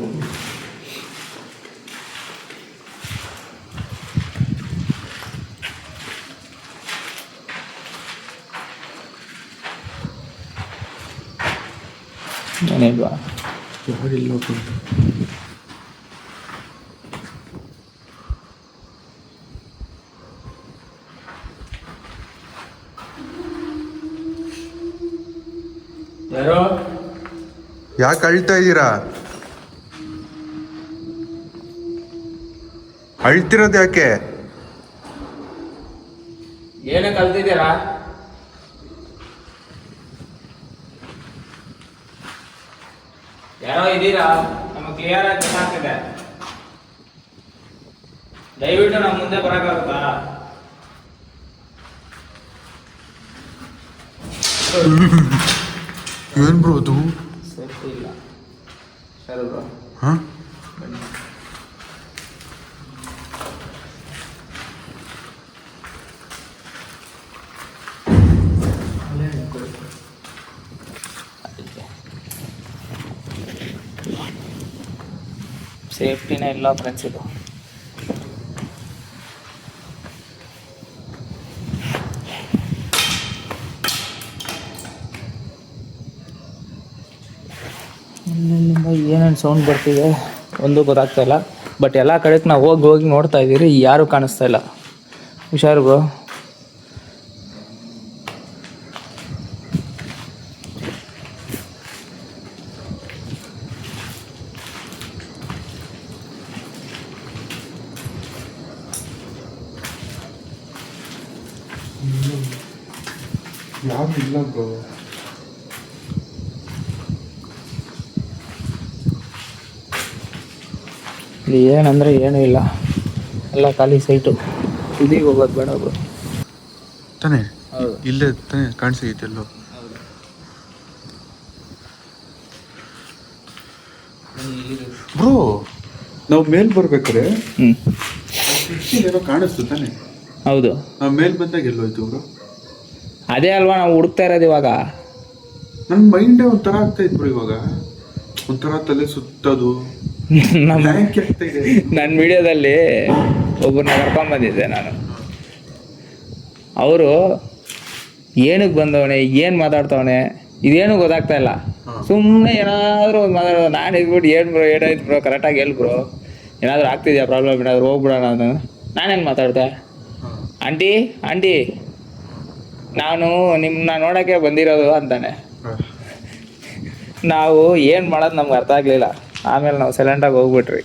ಏನಿಲ್ವಾ? ಯಾರಿಲ್ಲ ಯಾರೋ? ಯಾಕೆ ಅಳ್ತಾ ಇದ್ದೀರಾ? ಅಳ್ತಿರೋದು ಯಾಕೆ? ಏನಕ್ಕೆ ಕಲ್ತಿದ್ದೀರಾ? ಯಾರೋ ಇದ್ದೀರಾ? ನಮಗೆ ಕ್ಲಿಯರ್ ಆಗಿ ಗೊತ್ತಾಗ್ತಿದೆ. ದಯವಿಟ್ಟು ನಮ್ಮ ಮುಂದೆ ಬರೋಕ್ಕಾಗುತ್ತಾ? ಏನ್ ಬ್ರೋ ಅದು? ಸೇಫ್ಟಿ ಇಲ್ಲ ಸರ್ ಬ್ರೋ. ಹಾಂ ಸೇಫ್ಟಿನೇ ಇಲ್ಲ ಫ್ರೆಂಡ್ಸ್ ಇದು. ಏನೇನು ಸೌಂಡ್ ಬರ್ತಿದೆ ಒಂದು ಗೊತ್ತಾಗ್ತಾ ಇಲ್ಲ. ಬಟ್ ಎಲ್ಲ ಕಡೆಗೆ ನಾವು ಹೋಗಿ ಹೋಗಿ ನೋಡ್ತಾ ಇದ್ದೀರಿ, ಯಾರೂ ಕಾಣಿಸ್ತಾ ಇಲ್ಲ. ಹುಷಾರು ಬ್ರೋ. ಯಾರು ಇಲ್ಲ ಬ್ರೋ. ಇಲ್ಲಿ ಏನಂದರೆ ಏನೂ ಇಲ್ಲ, ಎಲ್ಲ ಖಾಲಿ ಸೈಟು. ಇದೀಗ ಹೋಗೋದು ಬೇಡ ಬ್ರೋ. ತಾನೇ ಹೌದು, ಇಲ್ಲೇ ತಾನೇ ಕಾಣಿಸಿದೆಲ್ಲೋ. ಬ್ರೋ ನಾವು ಮೇಲ್ ಬರ್ಬೇಕಾರೆ ಏನೋ ಕಾಣಿಸ್ತು ತಾನೆ? ಹೌದು, ನಾವು ಮೇಲ್ ಬಂದಾಗ ಎಲ್ಲೋಯ್ತು ಬ್ರೋ? ಅದೇ ಅಲ್ವಾ ನಾವು ಹುಡುಕ್ತಾ ಇರೋದು ಇವಾಗ. ನನ್ನ ಮೈಂಡೇ ಒಂಥರ ಆಗ್ತಾ ಇತ್ತು ಬ್ರೋ. ಇವಾಗ ಒಂಥರ ತಲೆ ಸುತ್ತದು ನನ್ನ ವಿಡಿಯೋದಲ್ಲಿ ಒಬ್ಬರನ್ನ ಕರ್ಕೊಂಡ್ಬಂದಿದ್ದೆ ನಾನು. ಅವರು ಏನಕ್ಕೆ ಬಂದವನೆ, ಏನು ಮಾತಾಡ್ತವನೆ, ಇದೇನು ಗೊತ್ತಾಗ್ತಾ ಇಲ್ಲ. ಸುಮ್ಮನೆ ಏನಾದರೂ ಒಂದು ಮಾತಾಡೋದು. ನಾನು ಇದ್ಬಿಟ್ಟು ಏನು ಬ್ರೋ, ಏನಾಯ್ತು ಬ್ರೋ, ಕರೆಕ್ಟಾಗಿ ಹೇಳಿ ಬ್ರೋ, ಏನಾದರೂ ಆಗ್ತಿದ್ಯಾ ಪ್ರಾಬ್ಲಮ್, ಏನಾದರೂ ಹೋಗ್ಬಿಡೋಣ ಅಂತ. ನಾನೇನು ಮಾತಾಡ್ದೆ? ಆಂಟಿ ಆಂಟಿ ನಾನು ನಿಮ್ಮನ್ನ ನೋಡೋಕ್ಕೆ ಬಂದಿರೋದು ಅಂತಾನೆ. ನಾವು ಏನು ಮಾಡೋದು ನಮ್ಗೆ ಅರ್ಥ ಆಗಲಿಲ್ಲ. ಆಮೇಲೆ ನಾವು ಸೈಲೆಂಟಾಗಿ ಹೋಗ್ಬಿಟ್ರಿ.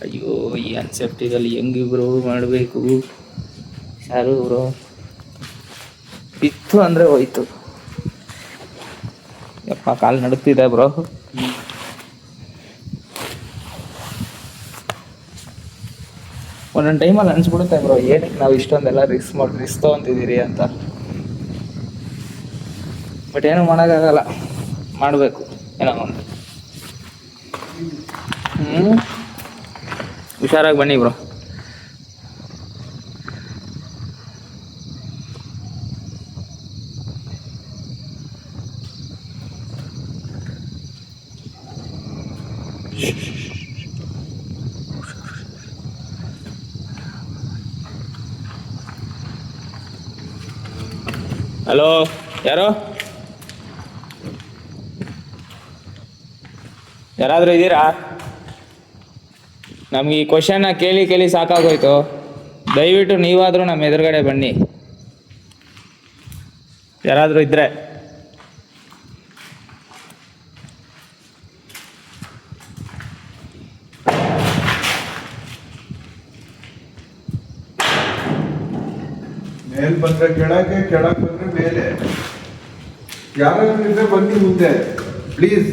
ಅಯ್ಯೋ, ಈ ಅನ್ಸೇಫ್ಟಿದಲ್ಲಿ ಹೆಂಗೆ ಬ್ರೋ ಮಾಡಬೇಕು? ಯಾರು ಬ್ರೋ ಬಿತ್ತು ಅಂದರೆ ಹೋಯ್ತು. ಯಪ್ಪ, ಕಾಲು ನಡುತ್ತಿದೆ ಬ್ರೋ. ಒಂದೊಂದು ಟೈಮಲ್ಲಿ ಅನ್ಸ್ಬಿಡುತ್ತೆ ಬ್ರೋ, ಏನಕ್ಕೆ ನಾವು ಇಷ್ಟೊಂದೆಲ್ಲ ರಿಸ್ಕ್ ತೊಗೊಂತಿದ್ದೀರಿ ಅಂತ. ಬಟ್ ಏನೂ ಮಾಡೋಕ್ಕಾಗಲ್ಲ, ಮಾಡಬೇಕು ಏನೋ ಒಂದು. ಹುಷಾರಾಗಿ ಬನ್ನಿ ಬ್ರೋ. ಹಲೋ, ಯಾರು? ಯಾರಾದರೂ ಇದ್ದೀರಾ? ನಮ್ಗೆ ಈ ಕ್ವಶನ್ನ ಕೇಳಿ ಕೇಳಿ ಸಾಕಾಗೋಯ್ತು. ದಯವಿಟ್ಟು ನೀವಾದರೂ ನಮ್ಮ ಎದುರುಗಡೆ ಬನ್ನಿ, ಯಾರಾದರೂ ಇದ್ದರೆ. ಮೇಲ್ ಬಂದ್ರೆ ಕೆಳಗೆ, ಕೆಳಗೆ ಬಂದ್ರೆ ಮೇಲೆ. ಯಾರಾದ್ರೂ ಇದ್ರೆ ಬನ್ನಿ ಮುಂದೆ ಪ್ಲೀಸ್.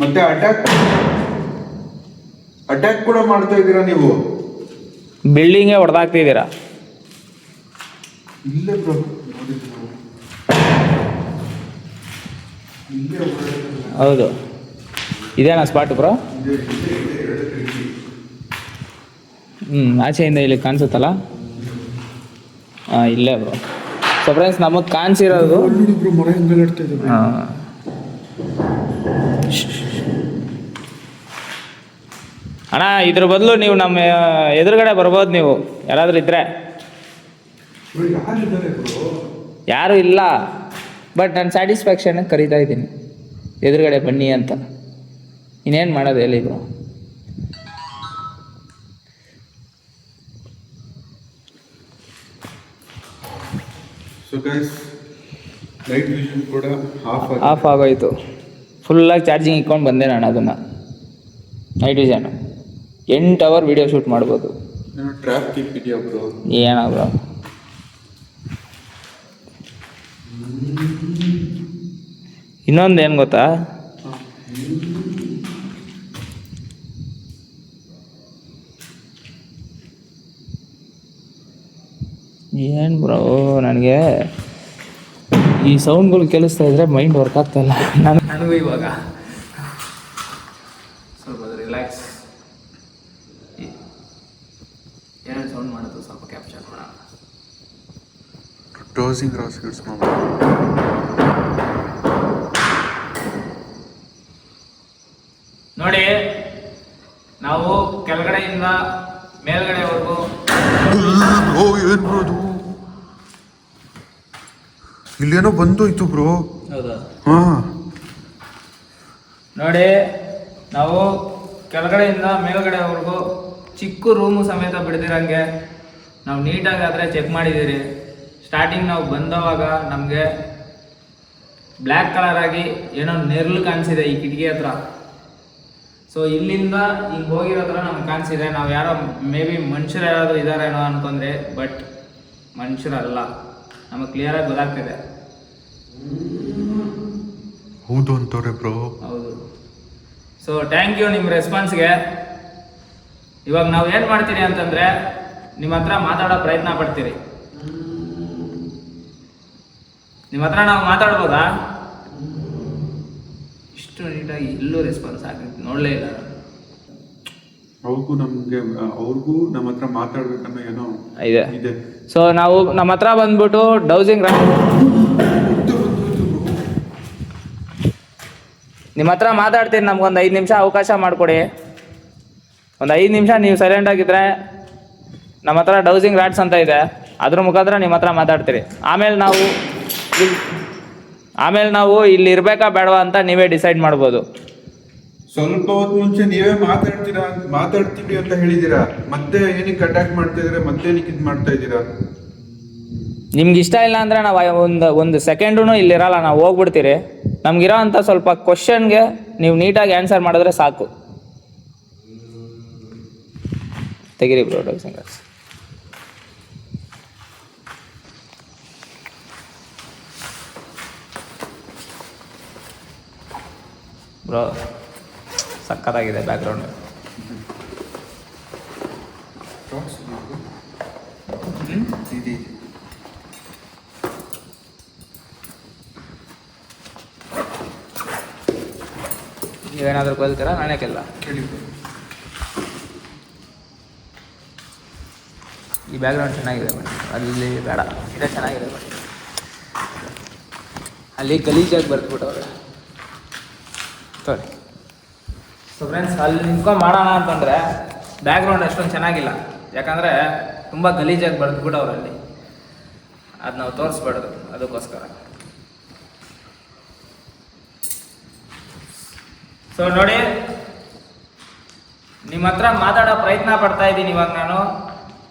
ಮತ್ತೆ ಅಟ್ಯಾಕ್ ಕೂಡ ಮಾಡ್ತಾ ಇದ್ದೀರಾ ನೀವು. ಬಿಲ್ಡಿಂಗೇ ಹೊಡೆದಾಕ್ತಿದ್ದೀರಾ. ಇಲ್ಲೇ ಬ್ರೋ ನೋಡಿದ್ವಿ ನಾವು. ಇಲ್ಲೇ ಹೌದು, ಇದೇನಾ ಸ್ಪಾಟ್ ಬ್ರೋ? ಆಚೆಯಿಂದ ಇಲ್ಲಿ ಕಾಣಿಸುತ್ತಲ್ಲ. ಹಾಂ, ಇಲ್ಲೇ ಬ್ರೋ. ಸೊ ಫ್ರೆಂಡ್ಸ್, ನಮಗೆ ಕಾಣಿಸಿರೋದು ಮರ ಹೆಂಗಾಡ್ತಾ ಇದೆ. ಅಣ್ಣ, ಇದ್ರ ಬದಲು ನೀವು ನಮ್ಮ ಎದುರುಗಡೆ ಬರ್ಬೋದು, ನೀವು ಯಾರಾದರೂ ಇದ್ರೆ. ಯಾರು ಇಲ್ಲ, ಬಟ್ ನಾನು ಸ್ಯಾಟಿಸ್ಫ್ಯಾಕ್ಷನ್ ಕರೀತಾ ಇದ್ದೀನಿ ಎದುರುಗಡೆ ಬನ್ನಿ ಅಂತ. ಇನ್ನೇನು ಮಾಡೋದು ಹೇಳಿ bro. So guys, night vision ಕೂಡ ಆಫ್ ಆಗೋಯ್ತು. ಫುಲ್ಲಾಗಿ ಚಾರ್ಜಿಂಗ್ ಇಟ್ಕೊಂಡು ಬಂದೆ ನಾನು ಅದನ್ನು. Night vision 8 hour video shoot ಮಾಡ್ಬೋದು. ಟ್ರಾಫಿಕ್ ಇದೆಯಾ ಬ್ರೋ? ಏನ ಬ್ರೋ, ಇನ್ನೊಂದು ಏನು ಗೊತ್ತಾ, ಏನು ಬ್ರೋ, ನನಗೆ ಈ ಸೌಂಡ್ಗಳು ಕೇಳಿಸ್ತಾ ಇದ್ರೆ ಮೈಂಡ್ ವರ್ಕ್ ಆಗ್ತಾ ಇಲ್ಲ ನನಗೂ ಇವಾಗ. ಸ್ವಲ್ಪ ರಿಲ್ಯಾಕ್ಸ್, ಏನೇನು ಸೌಂಡ್ ಮಾಡೋದು ಸ್ವಲ್ಪ ಕ್ಯಾಪ್ಚರ್ ಮಾಡೋಣ. ಕ್ಲೋಸಿಂಗ್ ರಾಸ್ ಯೂಸ್ ಮಾಡಿ. ನೋಡಿ, ನಾವು ಕೆಳಗಡೆಯಿಂದ ಮೇಲ್ಗಡೆವರೆಗೂ ಏನು ಬ್ರೋ ಅದು? ಇಲ್ಲೇನೋ ಬಂದೋಯ್ತು ಬ್ರೋ. ಹೌದಾ? ಹಾ, ನೋಡಿ, ನಾವು ಕೆಳಗಡೆಯಿಂದ ಮೇಲ್ಗಡೆವರೆಗೂ ಚಿಕ್ಕ ರೂಮು ಸಮೇತ ಬಿಡ್ದಿರಂಗೆ ನಾವು ನೀಟಾಗಿ ಆದರೆ ಚೆಕ್ ಮಾಡಿದ್ದೀರಿ. ಸ್ಟಾರ್ಟಿಂಗ್ ನಾವು ಬಂದವಾಗ ನಮಗೆ ಬ್ಲ್ಯಾಕ್ ಕಲರ್ ಆಗಿ ಏನೋ ನೆರಳು ಕಾಣಿಸಿದೆ ಈ ಕಿಟಕಿ ಹತ್ರ. ಸೊ ಇಲ್ಲಿಂದ ಹಿಂಗೆ ಹೋಗಿರೋ ಥರ ನಮ್ಗೆ ಕಾಣಿಸಿದೆ. ನಾವು ಯಾರೋ ಮೇ ಬಿ ಮನುಷ್ಯರು ಯಾರಾದರೂ ಇದ್ದಾರೇನೋ ಅನ್ಕೊಂಡ್ರೆ, ಬಟ್ ಮನುಷ್ಯರಲ್ಲ, ನಮಗೆ ಕ್ಲಿಯರಾಗಿ ಗೊತ್ತಾಗ್ತಿದೆ. ಹೌದು ಅಂತವ್ರೆ ಬ್ರೋ. ಹೌದು. ಸೊ ಥ್ಯಾಂಕ್ ಯು ನಿಮ್ಮ ರೆಸ್ಪಾನ್ಸ್ಗೆ. ಇವಾಗ ನಾವು ಏನು ಮಾಡ್ತೀರಿ ಅಂತಂದರೆ, ನಿಮ್ಮ ಹತ್ರ ಮಾತಾಡೋ ಪ್ರಯತ್ನ ಪಡ್ತೀರಿ. ನಿಮ್ಮ ಹತ್ರ ನಾವು ಮಾತಾಡ್ಬೋದಾ? ಇಷ್ಟು ನೀಟಾಗಿ ಎಲ್ಲೂ ರೆಸ್ಪಾನ್ಸ್ ಆಗಿತ್ತು ನೋಡಲೇ ಇಲ್ಲ. ಅವ್ರಿಗೂ ನಮ್ಮ ಹತ್ರ ಮಾತಾಡ್ಬೇಕನ್ನೋ ಏನೋ ಇದೆ. ಸೊ ನಾವು ನಮ್ಮ ಹತ್ರ ಬಂದ್ಬಿಟ್ಟು ಡೌಸಿಂಗ್ ನಿಮ್ಮ ಹತ್ರ ಮಾತಾಡ್ತೀನಿ. ನಮ್ಗೊಂದು 5 ನಿಮಿಷ ಅವಕಾಶ ಮಾಡಿಕೊಡಿ. ಒಂದು 5 ನಿಮಿಷ ನೀವು ಸೈಲೆಂಟ್ ಆಗಿದ್ರೆ, ನಮ್ಮ ಹತ್ರ ಡೌಸಿಂಗ್ ರಾಡ್ಸ್ ಅಂತ ಇದೆ, ಅದ್ರ ಮುಖಾಂತರ ನಿಮ್ಮ ಹತ್ರ ಮಾತಾಡ್ತೀರಿ. ಆಮೇಲೆ ನಾವು ಇಲ್ಲಿ ಇರಬೇಕಾ ಬೇಡವಾ ಅಂತ ನೀವೇ ಡಿಸೈಡ್ ಮಾಡ್ಬೋದು. ಸ್ವಲ್ಪ ಹೊತ್ತು ಮುಂಚೆ ನೀವೇ ಮಾತಾಡ್ತೀವಿ ಅಂತ ಹೇಳಿದ್ದೀರಾ, ಮತ್ತೆ ಏನಕ್ಕೆ ಅಟ್ಯಾಕ್ ಮಾಡ್ತಾ ಇದ್ದೀರಾ, ಮತ್ತೆ ಏನಕ್ಕೆ ಇದು ಮಾಡ್ತಾ ಇದ್ದೀರಾ? ನಿಮ್ಗೆ ಇಷ್ಟ ಇಲ್ಲ ಅಂದರೆ ನಾವು ಒಂದು ಸೆಕೆಂಡೂ ಇಲ್ಲಿರಲ್ಲ, ನಾವು ಹೋಗ್ಬಿಡ್ತೀರಿ. ನಮ್ಗಿರೋ ಅಂಥ ಸ್ವಲ್ಪ ಕ್ವಶನ್ಗೆ ನೀವು ನೀಟಾಗಿ ಆನ್ಸರ್ ಮಾಡಿದ್ರೆ ಸಾಕು. ತೆಗಿರಿ ಬ್ರೋ ಡೌಸಿಂಗ್ ರಾಡ್ಸ್. ಬ್ರೋ ಸಕ್ಕತ್ತಾಗಿದೆ ಬ್ಯಾಕ್ಗ್ರೌಂಡ್. ನೀವೇನಾದರೂ ಕಲ್ತೀರಾ? ನಾನೇ ಕೆಲ್ಲ ಈ ಬ್ಯಾಕ್ಗ್ರೌಂಡ್ ಚೆನ್ನಾಗಿದೆ ಬನ್ನಿ, ಅಲ್ಲಿ ಬೇಡ, ಇದೇ ಚೆನ್ನಾಗಿದೆ ಬನ್ನಿ. ಅಲ್ಲಿ ಗಲೀಜಾಗಿ ಬರ್ತ್ಬಿಟ್ಟವ್ರೆ. ಸರಿ. ಸೊ ಫ್ರೆಂಡ್ಸ್, ಅಲ್ಲಿ ನಿಂತ್ಕೊಂಡು ಮಾಡೋಣ ಅಂತಂದರೆ ಬ್ಯಾಕ್ಗ್ರೌಂಡ್ ಅಷ್ಟೊಂದು ಚೆನ್ನಾಗಿಲ್ಲ, ಯಾಕಂದರೆ ತುಂಬ ಗಲೀಜಾಗಿ ಬರ್ತ್ಬಿಟ್ಟವ್ರಲ್ಲಿ. ಅದು ನಾವು ತೋರಿಸ್ಬಾರ್ದು, ಅದಕ್ಕೋಸ್ಕರ. ಸೊ ನೋಡಿ, ನಿಮ್ಮ ಹತ್ರ ಮಾತಾಡೋ ಪ್ರಯತ್ನ ಪಡ್ತಾ ಇದ್ದೀನಿ ಇವಾಗ ನಾನು.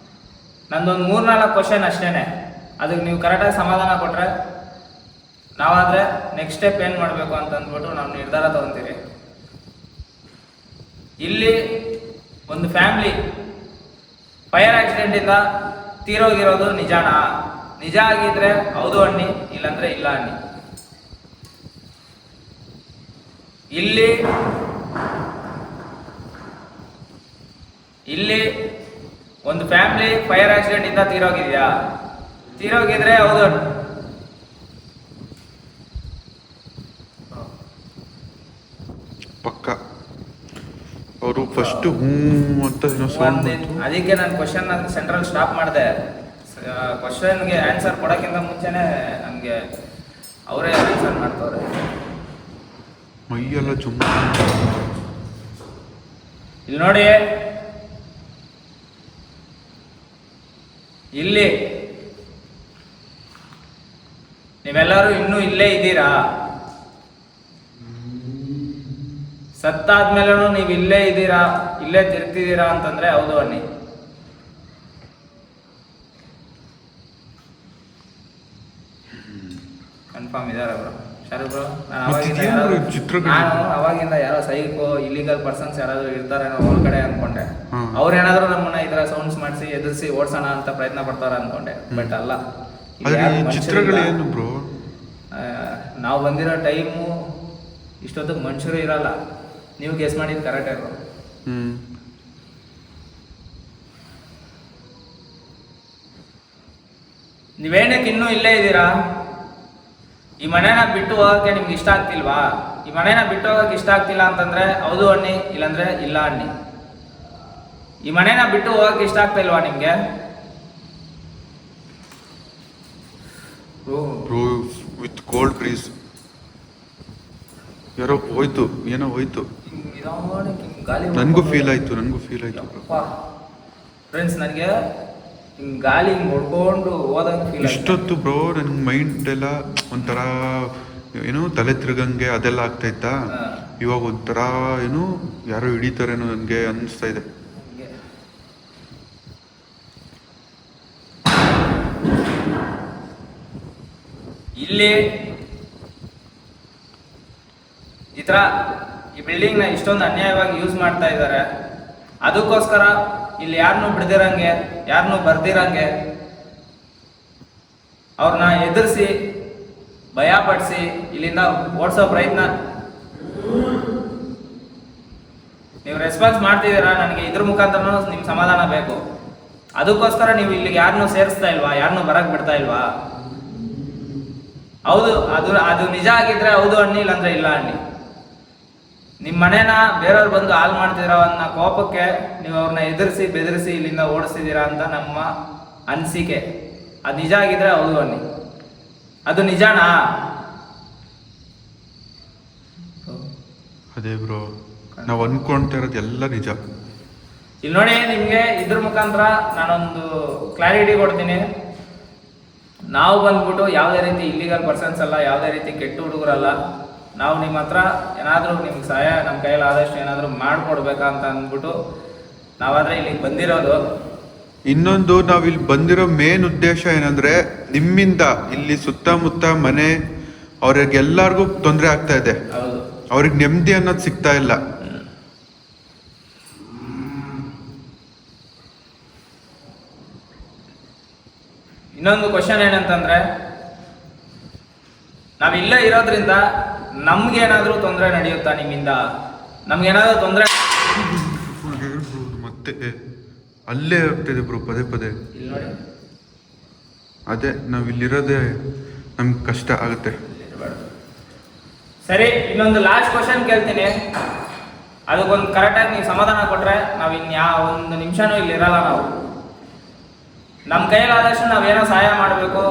ನಂದೊಂದು 3-4 ಕ್ವಶನ್ ಅಷ್ಟೇ, ಅದಕ್ಕೆ ನೀವು ಕರೆಕ್ಟಾಗಿ ಸಮಾಧಾನ ಕೊಟ್ಟರೆ ನಾವಾದರೆ ನೆಕ್ಸ್ಟ್ ಸ್ಟೆಪ್ ಏನು ಮಾಡಬೇಕು ಅಂತಂದ್ಬಿಟ್ಟು ನಾವು ನಿರ್ಧಾರ ತಗೊತೀವಿ. ಇಲ್ಲಿ ಒಂದು ಫ್ಯಾಮ್ಲಿ ಫೈರ್ ಆಕ್ಸಿಡೆಂಟಿಂದ ತೀರೋಗಿರೋದು ನಿಜಾನಾ? ನಿಜ ಆಗಿದ್ರೆ ಹೌದು ಅನ್ನಿ, ಇಲ್ಲಾಂದರೆ ಇಲ್ಲ ಅನ್ನಿ. ಇಲ್ಲಿ ಇಲ್ಲಿ ಒಂದು ಫ್ಯಾಮಿಲಿ ಫೈರ್ ಆಕ್ಸಿಡೆಂಟ್ ಇಂದ ತೀರೋಗಿದ್ಯಾ? ತೀರೋಗಿದ್ರೆ ಹೌದು. ಪಕ್ಕ ಅವರು ಫಸ್ಟ್ ಅಂತ ಅದಕ್ಕೆ ನಾನು ಕ್ವಶನ್ ಸೆಂಟ್ರಲ್ ಸ್ಟಾಪ್ ಮಾಡಿದೆ. ಕ್ವಶನ್ಗೆ ಆನ್ಸರ್ ಕೊಡೋಕ್ಕಿಂತ ಮುಂಚೆನೆ ನಮಗೆ ಅವರೇ ಆನ್ಸರ್ ಮಾಡ್ತವ್ರೆ. ಮೈಯೆಲ್ಲ ಚುಮ್ಮ. ಇಲ್ಲಿ ನೋಡಿ, ಇಲ್ಲಿ ನೀವೆಲ್ಲರೂ ಇನ್ನೂ ಇಲ್ಲೇ ಇದ್ದೀರಾ? ಸತ್ತಾದ್ಮೇಲೂ ನೀವು ಇಲ್ಲೇ ಇದ್ದೀರಾ, ಇಲ್ಲೇ ತಿರ್ತಿದ್ದೀರಾ ಅಂತಂದ್ರೆ ಹೌದು ಅನ್ನಿ. ಕನ್ಫರ್ಮ್ ಇದಾರೆ ಬ್ರೋ. ಸರಿ ಬ್ರೋ, ನಾನು ಅವಾಗಿಂದ ಯಾರೋ ಸೈಕೋ ಇಲ್ಲಿಗಲ್ ಪರ್ಸನ್ಸ್ ಯಾರಾದ್ರೂ ಇರ್ತಾರೆ ಒಳಗಡೆ ಅನ್ಕೊಂಡೆ. ಅವ್ರೇನಾದ್ರೂ ನಮ್ಮನ್ನ ಈ ತರ ಸೌಂಡ್ಸ್ ಮಾಡಿಸಿ ಎದುರಿಸಿ ಓಡಿಸೋಣ ಅಂತ ಪ್ರಯತ್ನ ಪಡ್ತಾರ ಅನ್ಕೊಂಡೆ. ಬಟ್ ಅಲ್ಲ, ಚಿತ್ರಗಳೇನು ಬ್ರೋ? ನಾವು ಬಂದಿರೋ ಟೈಮು ಇಷ್ಟೊತ್ತಿಗೆ ಮನುಷ್ಯರು ಇರಲ್ಲ. ನೀವು ಗೆಸ್ ಮಾಡಿದ್ದು ಕರೆಕ್ಟೇ ಬ್ರೋ. ನೀವೇನಕ್ಕೆ ಇನ್ನೂ ಇಲ್ಲೇ ಇದ್ದೀರಾ? ಈ ಮನೇನ ಬಿಟ್ಟು ಹೋಗಕ್ಕೆ ನಿಮ್ಗೆ ಇಷ್ಟ ಆಗ್ತಿಲ್ವಾ? ಈ ಮನೇನ ಬಿಟ್ಟು ಹೋಗಕ್ಕೆ ಇಷ್ಟ ಆಗ್ತಿಲ್ಲ ಅಂತಂದ್ರೆ ಹೌದು ಅನ್ನಿ, ಇಲ್ಲಾಂದ್ರೆ ಇಲ್ಲ ಅನ್ನಿ. ಈ ಮನೇನ ಬಿಟ್ಟು ಹೋಗಕ್ಕೆ ಇಷ್ಟ ಆಗ್ತಾ ಇಲ್ವಾ ನಿಮ್ಗೆ? ವಿತ್ ಕೋಲ್ಡ್ ಬ್ರೀಸ್ ಯಾರೋ ಹೋಯ್ತು, ಏನೋ ಹೋಯ್ತು. ನನಗೂ ಫೀಲ್ ಆಯ್ತು. ಫ್ರೆಂಡ್ಸ್, ನನಗೆ ಗಾಳಿ ಹಿಂಗೆ ಹೊಡ್ಕೊಂಡು ಹೋದಂಗೆ ಫೀಲ್. ಇಷ್ಟೊತ್ತು ಬ್ರೋ ನನ್ನ ಮೈಂಡ್ ಎಲ್ಲ ಒಂಥರ ಏನು ತಲೆ ತಿರುಗಂಗೆ ಅದೆಲ್ಲ ಆಗ್ತಾ ಇತ್ತಾ. ಇವಾಗ ಒಂಥರ ಏನು ಯಾರೋ ಹಿಡಿತಾರೇನೋ ನನಗೆ ಅನಿಸ್ತಾ ಇದೆ. ಇಲ್ಲಿ ಈ ತರ ಈ ಬಿಲ್ಡಿಂಗ್ ನ ಇಷ್ಟೊಂದು ಅನ್ಯಾಯವಾಗಿ ಯೂಸ್ ಮಾಡ್ತಾ ಇದ್ದಾರೆ. ಅದಕ್ಕೋಸ್ಕರ ಇಲ್ಲಿ ಯಾರನ್ನೂ ಬಿಡ್ದಿರಂಗೆ, ಯಾರನ್ನೂ ಬರ್ದಿರಂಗೆ ಅವ್ರನ್ನ ಎದುರಿಸಿ ಭಯ ಪಡಿಸಿ ಇಲ್ಲಿಂದ ಓಡಿಸೋ ಪ್ರಯತ್ನ ನೀವು ರೆಸ್ಪಾನ್ಸ್ ಮಾಡ್ತಿದ್ದೀರಾ. ನನಗೆ ಇದ್ರ ಮುಖಾಂತರ ನಿಮ್ ಸಮಾಧಾನ ಬೇಕು. ಅದಕ್ಕೋಸ್ಕರ ನೀವು ಇಲ್ಲಿಗೆ ಯಾರನ್ನೂ ಸೇರಿಸ್ತಾ ಇಲ್ವಾ, ಯಾರನ್ನೂ ಬರಕ್ ಬಿಡ್ತಾ ಇಲ್ವಾ? ಹೌದು, ಅದು ನಿಜ ಆಗಿದ್ರೆ ಹೌದು ಅನ್ನಿ, ಇಲ್ಲಾಂದ್ರೆ ಇಲ್ಲ ಅನ್ನಿ. ನಿಮ್ಮ ಮನೇನ ಬೇರೆಯವ್ರು ಬಂದು ಹಾಳು ಮಾಡ್ತಿರೋ ಅನ್ನೋ ಕೋಪಕ್ಕೆ ನೀವು ಅವ್ರನ್ನ ಎದುರಿಸಿ ಬೆದರಿಸಿ ಇಲ್ಲಿಂದ ಓಡಿಸ್ತಿದ್ದೀರಾ ಅಂತ ನಮ್ಮ ಅನಿಸಿಕೆ. ಅದು ನಿಜ ಆಗಿದ್ರೆ ಹೌದು ಅನ್ನಿ. ಅದು ನಿಜಾನಾ? ಅದೇ ಬ್ರೋ, ನಾವು ಅನ್ಕೊಂತ ಇರೋದು ಎಲ್ಲ ನಿಜ. ಇಲ್ಲಿ ನೋಡಿ, ನಿಮಗೆ ಇದ್ರ ಮುಖಾಂತರ ನಾನೊಂದು ಕ್ಲಾರಿಟಿ ಕೊಡ್ತೀನಿ. ನಾವು ಬಂದ್ಬಿಟ್ಟು ಯಾವುದೇ ರೀತಿ ಇಲ್ಲಿಗಲ್ ಪರ್ಸನ್ಸ್ ಅಲ್ಲ, ಯಾವುದೇ ರೀತಿ ಕೆಟ್ಟ ಹುಡುಗರಲ್ಲ. ನಾವು ನಿಮ್ಮ ಹತ್ರ ಏನಾದರೂ ನಿಮ್ಗೆ ಸಹಾಯ ನಮ್ಮ ಕೈಯಲ್ಲಿ ಆದಷ್ಟು ಏನಾದರೂ ಮಾಡಿಕೊಡ್ಬೇಕಾ ಅಂತ ಅಂದ್ಬಿಟ್ಟು ನಾವಾದರೆ ಇಲ್ಲಿಗೆ ಬಂದಿರೋದು. ಇನ್ನೊಂದು ನಾವಿಲ್ಲಿ ಬಂದಿರೋ ಮೇನ್ ಉದ್ದೇಶ ಏನಂದ್ರೆ, ನಿಮ್ಮಿಂದ ಇಲ್ಲಿ ಸುತ್ತಮುತ್ತ ಮನೆ ಅವ್ರಿಗೆಲ್ಲರಿಗೂ ತೊಂದರೆ ಆಗ್ತಾ ಇದೆ. ಅವ್ರಿಗೆ ನೆಮ್ಮದಿ ಅನ್ನೋದು ಸಿಗ್ತಾ ಇಲ್ಲ. ಇನ್ನೊಂದು ಕ್ವಶನ್ ಏನಂತಂದ್ರೆ, ನಾವಿಲ್ಲೇ ಇರೋದ್ರಿಂದ ನಮ್ಗೇನಾದ್ರೂ ತೊಂದರೆ ನಡೆಯುತ್ತಾ ನಿಮ್ಮಿಂದ? ನಮ್ಗೇನಾದ್ರೂ ತೊಂದರೆ ಮತ್ತೆ ಅಲ್ಲೇ ಆಗ್ತಿದೆ ಬ್ರೋ ಪದೇ ಪದೇ. ಇಲ್ಲಿ ನೋಡಿ, ಅದೇ ನಾವಿಲ್ಲಿರೋದೇ ನಮ್ಗೆ ಕಷ್ಟ ಆಗುತ್ತೆ. ಸರಿ, ಇನ್ನೊಂದು ಲಾಸ್ಟ್ ಕ್ವಶನ್ ಕೇಳ್ತೀನಿ. ಅದಕ್ಕೊಂದು ಕರೆಕ್ಟಾಗಿ ನೀವು ಸಮಾಧಾನ ಕೊಟ್ರೆ ನಾವು ಒಂದು ನಿಮಿಷನೂ ಇಲ್ಲಿ ಇರಲ್ಲ. ನಾವು ನಮ್ಮ ಕೈಲಾದಷ್ಟು ನಾವೇನೋ ಸಹಾಯ ಮಾಡಬೇಕು.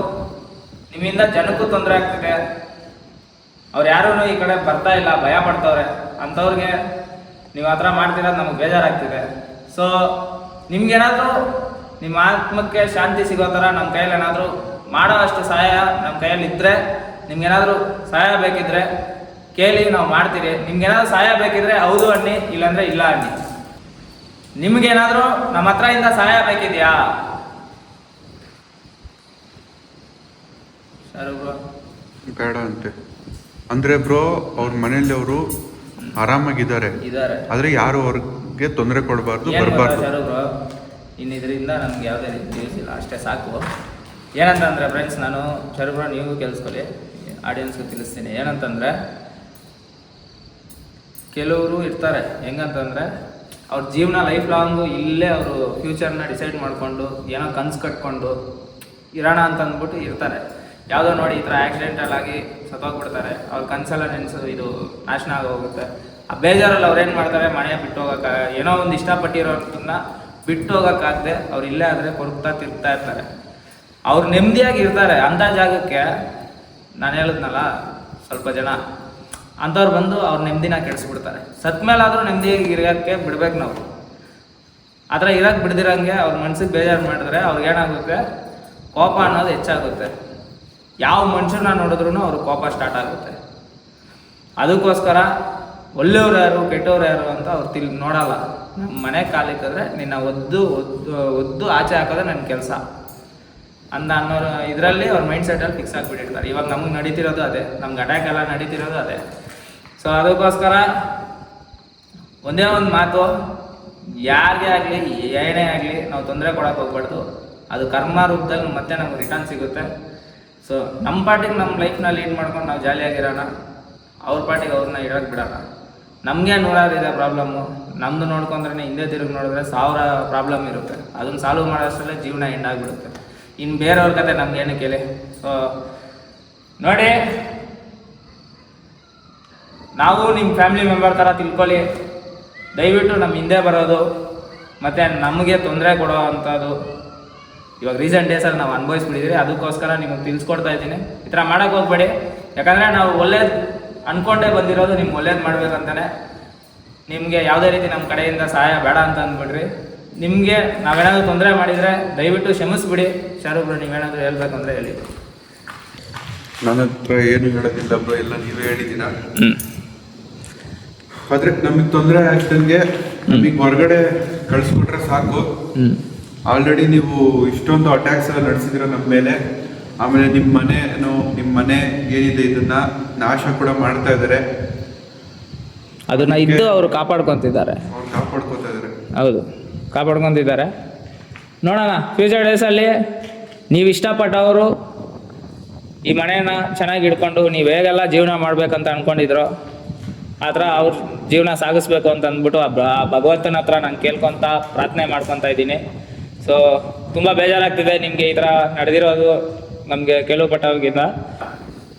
ನಿಮ್ಮಿಂದ ಜನಕ್ಕೂ ತೊಂದರೆ ಆಗ್ತಿದೆ. ಅವ್ರು ಯಾರೂ ಈ ಕಡೆ ಬರ್ತಾ ಇಲ್ಲ, ಭಯ ಪಡ್ತವ್ರೆ. ಅಂಥವ್ರಿಗೆ ನೀವು ಆ ಥರ ಮಾಡ್ತಿರೋದು ನಮಗೆ ಬೇಜಾರಾಗ್ತಿದೆ. ಸೊ ನಿಮ್ಗೇನಾದರೂ ನಿಮ್ಮ ಆತ್ಮಕ್ಕೆ ಶಾಂತಿ ಸಿಗೋ ಥರ ನಮ್ಮ ಕೈಯಲ್ಲಿ ಏನಾದರೂ ಮಾಡೋ ಅಷ್ಟು ಸಹಾಯ ನಮ್ಮ ಕೈಯಲ್ಲಿ ಇದ್ದರೆ, ನಿಮ್ಗೇನಾದರೂ ಸಹಾಯ ಬೇಕಿದ್ರೆ ಕೇಳಿ, ನಾವು ಮಾಡ್ತೀರಿ. ನಿಮ್ಗೇನಾದರೂ ಸಹಾಯ ಬೇಕಿದ್ರೆ ಹೌದು ಅನ್ನಿ, ಇಲ್ಲಾಂದರೆ ಇಲ್ಲ ಅನ್ನಿ. ನಿಮ್ಗೇನಾದರೂ ನಮ್ಮ ಹತ್ರ ಇಂದ ಸಹಾಯ ಬೇಕಿದೆಯಾ? ಬೇಡ ಅಂತೆ ಅಂದ್ರೆ ಬ್ರೋ, ಅವ್ರ ಮನೆಯಲ್ಲಿ ಅವರು ಆರಾಮಾಗಿದ್ದಾರೆ, ಆದ್ರೆ ಯಾರು ಅವ್ರಿಗೆ ತೊಂದರೆ ಕೊಡಬಾರ್ದು, ಬರಬಾರ್ದು. ಇನ್ನು ಇದರಿಂದ ನಮ್ಗೆ ಯಾವುದೇ ರೀತಿ ಯೂಸ್ ಇಲ್ಲ, ಅಷ್ಟೇ ಸಾಕು. ಏನಂತಂದ್ರೆ ಫ್ರೆಂಡ್ಸ್, ನಾನು ಶರುಬ್ರೋ ನೀವು ಕೇಳಿಸ್ಕೊಳ್ಳಿ, ಆಡಿಯನ್ಸ್ಗೆ ತಿಳಿಸ್ತೀನಿ. ಏನಂತಂದ್ರೆ, ಕೆಲವರು ಇರ್ತಾರೆ ಹೆಂಗಂತಂದ್ರೆ ಅವ್ರ ಜೀವನ ಲೈಫ್ ಲಾಂಗು ಇಲ್ಲೇ ಅವರು ಫ್ಯೂಚರ್ನ ಡಿಸೈಡ್ ಮಾಡಿಕೊಂಡು ಏನೋ ಕನ್ಸು ಕಟ್ಕೊಂಡು ಇರೋಣ ಅಂತ ಅಂದ್ಬಿಟ್ಟು ಇರ್ತಾರೆ. ಯಾವುದೋ ನೋಡಿ ಈ ಥರ ಆಕ್ಸಿಡೆಂಟಲ್ ಆಗಿ ಸತ್ತೋಗ್ಬಿಡ್ತಾರೆ. ಅವ್ರ ಕನಸೆಲ್ಲ ನೆನೆಸು ಇದು ನಾಶನ ಆಗೋಗುತ್ತೆ. ಆ ಬೇಜಾರಲ್ಲಿ ಅವ್ರೇನು ಮಾಡ್ತಾರೆ, ಮನೆ ಬಿಟ್ಟು ಹೋಗೋಕೆ ಏನೋ ಒಂದು ಇಷ್ಟಪಟ್ಟಿರೋದನ್ನ ಬಿಟ್ಟು ಹೋಗೋಕ್ಕಾಗದೆ ಅವ್ರು ಇಲ್ಲೇ ಆದರೆ ಕೊರಗ್ತಾ ತಿರ್ತಾ ಇರ್ತಾರೆ. ಅವ್ರು ನೆಮ್ಮದಿಯಾಗಿ ಇರ್ತಾರೆ. ಅಂಥ ಜಾಗಕ್ಕೆ ನಾನು ಹೇಳಿದ್ನಲ್ಲ ಸ್ವಲ್ಪ ಜನ ಅಂಥವ್ರು ಬಂದು ಅವ್ರ ನೆಮ್ಮದಿನ ಕೆಡಿಸ್ಬಿಡ್ತಾರೆ. ಸತ್ ಮೇಲಾದರೂ ನೆಮ್ಮದಿಯಾಗಿ ಇರೋಕ್ಕೆ ಬಿಡ್ಬೇಕು ನಾವು. ಆ ಥರ ಇರೋಕ್ಕೆ ಬಿಡ್ದಿರಂಗೆ ಅವ್ರ ಮನ್ಸಿಗೆ ಬೇಜಾರು ಮಾಡಿದ್ರೆ ಅವ್ರಿಗೆ ಏನಾಗುತ್ತೆ, ಕೋಪ ಅನ್ನೋದು ಹೆಚ್ಚಾಗುತ್ತೆ. ಯಾವ ಮನುಷ್ಯನ ನೋಡಿದ್ರೂ ಅವ್ರ ಕೋಪ ಸ್ಟಾರ್ಟ್ ಆಗುತ್ತೆ. ಅದಕ್ಕೋಸ್ಕರ ಒಳ್ಳೆಯವ್ರು ಯಾರು ಕೆಟ್ಟವ್ರು ಯಾರು ಅಂತ ಅವ್ರು ನೋಡಲ್ಲ. ನಮ್ಮ ಮನೆ ಕಾಲಿಕ್ಕಿದ್ರೆ ನಿನ್ನ ಒದ್ದು ಆಚೆ ಹಾಕೋದೇ ನನ್ನ ಕೆಲಸ ಅನ್ನೋ ಇದರಲ್ಲಿ ಅವ್ರ ಮೈಂಡ್ ಸೆಟಲ್ಲಿ ಫಿಕ್ಸ್ ಆಗಿಬಿಟ್ಟಿರ್ತಾರೆ. ಇವಾಗ ನಮಗೆ ನಡೀತಿರೋದು ಅದೇ, ನಮ್ಗೆ ಅಟ್ಯಾಕ್ ಎಲ್ಲ ನಡೀತಿರೋದು ಅದೇ. ಸೊ ಅದಕ್ಕೋಸ್ಕರ ಒಂದೇ ಒಂದು ಮಾತು, ಯಾರಿಗೇ ಆಗಲಿ ಏನೇ ಆಗಲಿ ನಾವು ತೊಂದರೆ ಕೊಡೋಕೆ ಹೋಗ್ಬಾರ್ದು. ಅದು ಕರ್ಮ ರೂಪದಲ್ಲಿ ಮತ್ತೆ ನಮ್ಗೆ ರಿಟರ್ನ್ ಸಿಗುತ್ತೆ. ಸೊ ನಮ್ಮ ಪಾರ್ಟಿಗೆ ನಮ್ಮ ಲೈಫ್ನ ಲೀಡ್ ಮಾಡ್ಕೊಂಡು ನಾವು ಜಾಲಿಯಾಗಿರೋಣ, ಅವ್ರ ಪಾರ್ಟಿಗೆ ಅವ್ರನ್ನ ಇರೋಕ್ಕೆ ಬಿಡೋಣ. ನಮಗೆ ನೂರಾರಿದೆ ಪ್ರಾಬ್ಲಮ್ಮು, ನಮ್ಮದು ನೋಡ್ಕೊಂಡ್ರೆ ಹಿಂದೆ ತಿರುಗಿ ನೋಡಿದ್ರೆ 1000 ಪ್ರಾಬ್ಲಮ್ ಇರುತ್ತೆ. ಅದನ್ನು ಸಾಲ್ವ್ ಮಾಡೋಷ್ಟರಲ್ಲೇ ಜೀವನ ಎಂಡಾಗಿಬಿಡುತ್ತೆ. ಇನ್ನು ಬೇರೆಯವ್ರ ಕತೆ ನಮ್ಗೆ ಏನಕ್ಕೆ ಹೇಳಿ. ಸೊ ನೋಡಿ, ನಾವು ನಿಮ್ಮ ಫ್ಯಾಮಿಲಿ ಮೆಂಬರ್ ಥರ ತಿಳ್ಕೊಳ್ಳಿ. ದಯವಿಟ್ಟು ನಮ್ಮ ಹಿಂದೆ ಬರೋದು ಮತ್ತು ನಮಗೆ ತೊಂದರೆ ಕೊಡೋ ಅಂಥದ್ದು ಇವಾಗ ರೀಸೆಂಟ್ ಡೇಸಲ್ಲಿ ನಾವು ಅನುಭವಿಸ್ಬಿಟ್ಟಿದ್ದೀವಿ. ಅದಕ್ಕೋಸ್ಕರ ನಿಮಗೆ ತಿಳಿಸ್ಕೊಡ್ತಾ ಇದ್ದೀನಿ, ಈ ಥರ ಮಾಡೋಕ್ಕೆ ಹೋಗ್ಬೇಡಿ. ಯಾಕಂದರೆ ನಾವು ಒಳ್ಳೇದು ಅಂದ್ಕೊಂಡೇ ಬಂದಿರೋದು ನಿಮ್ಗೆ ಒಳ್ಳೇದು ಮಾಡ್ಬೇಕಂತಾನೆ. ನಿಮಗೆ ಯಾವುದೇ ರೀತಿ ನಮ್ಮ ಕಡೆಯಿಂದ ಸಹಾಯ ಬೇಡ ಅಂತ ಅಂದ್ಬಿಡ್ರಿ. ನಿಮಗೆ ನಾವೇನಾದರೂ ತೊಂದರೆ ಮಾಡಿದರೆ ದಯವಿಟ್ಟು ಕ್ಷಮಿಸ್ಬಿಡಿ. ಶಾರುಬ್ರು ನೀವೇನಾದರೂ ಹೇಳ್ಬೇಕು ಅಂದರೆ ಹೇಳಿ. ನನ್ನ ಹತ್ರ ಏನು ಹೇಳೋದಿಲ್ಲ ಬ್ರೋ, ಎಲ್ಲ ನೀವೇ ಹೇಳಿದ್ದೀರಾ. ಆದರೆ ನಮಗೆ ತೊಂದರೆ ಆಗ್ದಂಗೆ ನಮಗೆ ಹೊರಗಡೆ ಕಳಿಸ್ಬಿಟ್ರೆ ಸಾಕು. ಆಲ್ರೆಡಿ ನೀವು ಇಷ್ಟೊಂದು ಅಟ್ಯಾಕ್ಸ್ ಎಲ್ಲ ನಡೆಸಿದಿರ ನಮ್ಮ ಮೇಲೆ. ಆಮೇಲೆ ನಿಮ್ಮ ಮನೆ ಏನಿದೆ ಇದನ್ನ ನಾಶ ಕೂಡ ಮಾಡ್ತಾ ಇದ್ದಾರೆ. ಅದನ್ನ ಇದ್ದು ಅವರು ಕಾಪಾಡ್ಕೊತಿದ್ದಾರೆ. ಹೌದು, ಕಾಪಾಡ್ಕೊತಿದ್ದಾರೆ. ನೋಡೋಣ ಫ್ಯೂಚರ್ ಡೇಸಲ್ಲಿ ನೀವು ಇಷ್ಟಪಟ್ಟವರು ಈ ಮನೇನ ಚೆನ್ನಾಗಿ ಇಟ್ಕೊಂಡು ನೀವು ಹೇಗೆಲ್ಲ ಜೀವನ ಮಾಡ್ಬೇಕಂತ ಅಂದ್ಕೊಂಡಿದ್ರು ಆ ಥರ ಅವ್ರ ಜೀವನ ಸಾಗಿಸ್ಬೇಕು ಅಂತ ಅಂದ್ಬಿಟ್ಟು ಆ ಭಗವಂತನ ಹತ್ರ ನಾನು ಕೇಳ್ಕೊತ ಪ್ರಾರ್ಥನೆ ಮಾಡ್ಕೊತಾ ಇದ್ದೀನಿ. ಸೊ ತುಂಬ ಬೇಜಾರಾಗ್ತಿದೆ ನಿಮಗೆ ಈ ಥರ ನಡೆದಿರೋದು ನಮಗೆ ಕೇಳಲ್ಪಟ್ಟವ್ರಿಗಿಂತ.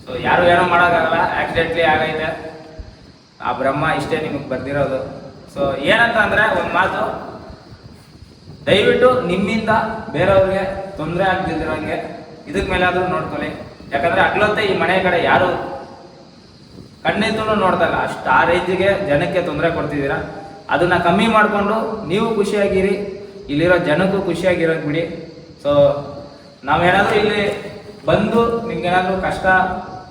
ಸೊ ಯಾರು ಏನೋ ಮಾಡೋಕ್ಕಾಗಲ್ಲ, ಆಕ್ಸಿಡೆಂಟ್ಲಿ ಆಗೈತೆ. ಆ ಬ್ರಹ್ಮ ಇಷ್ಟೇ ನಿಮಗೆ ಬರ್ದಿರೋದು. ಸೊ ಏನಂತ ಅಂದರೆ ಒಂದು ಮಾತು, ದಯವಿಟ್ಟು ನಿಮ್ಮಿಂದ ಬೇರೆಯವ್ರಿಗೆ ತೊಂದರೆ ಆಗ್ತಿದ್ದಿರೋಂಗೆ ಇದಕ್ಕೆ ಮೇಲಾದರೂ ನೋಡ್ಕೊಳ್ಳಿ. ಯಾಕಂದರೆ ಹಗ್ಲೊತ್ತೆ ಈ ಮನೆ ಕಡೆ ಯಾರು ಕಣ್ಣೆತ್ತೂ ನೋಡ್ತಲ್ಲ, ಅಷ್ಟು ಆ ರೇಂಜಿಗೆ ಜನಕ್ಕೆ ತೊಂದರೆ ಕೊಡ್ತಿದ್ದೀರಾ. ಅದನ್ನು ಕಮ್ಮಿ ಮಾಡಿಕೊಂಡು ನೀವು ಖುಷಿಯಾಗಿರಿ, ಇಲ್ಲಿರೋ ಜನಕ್ಕೂ ಖುಷಿಯಾಗಿರೋದು ಬಿಡಿ. ಸೊ ನಾವೇನಾದರೂ ಇಲ್ಲಿ ಬಂದು ನಿಮ್ಗೇನಾದರೂ ಕಷ್ಟ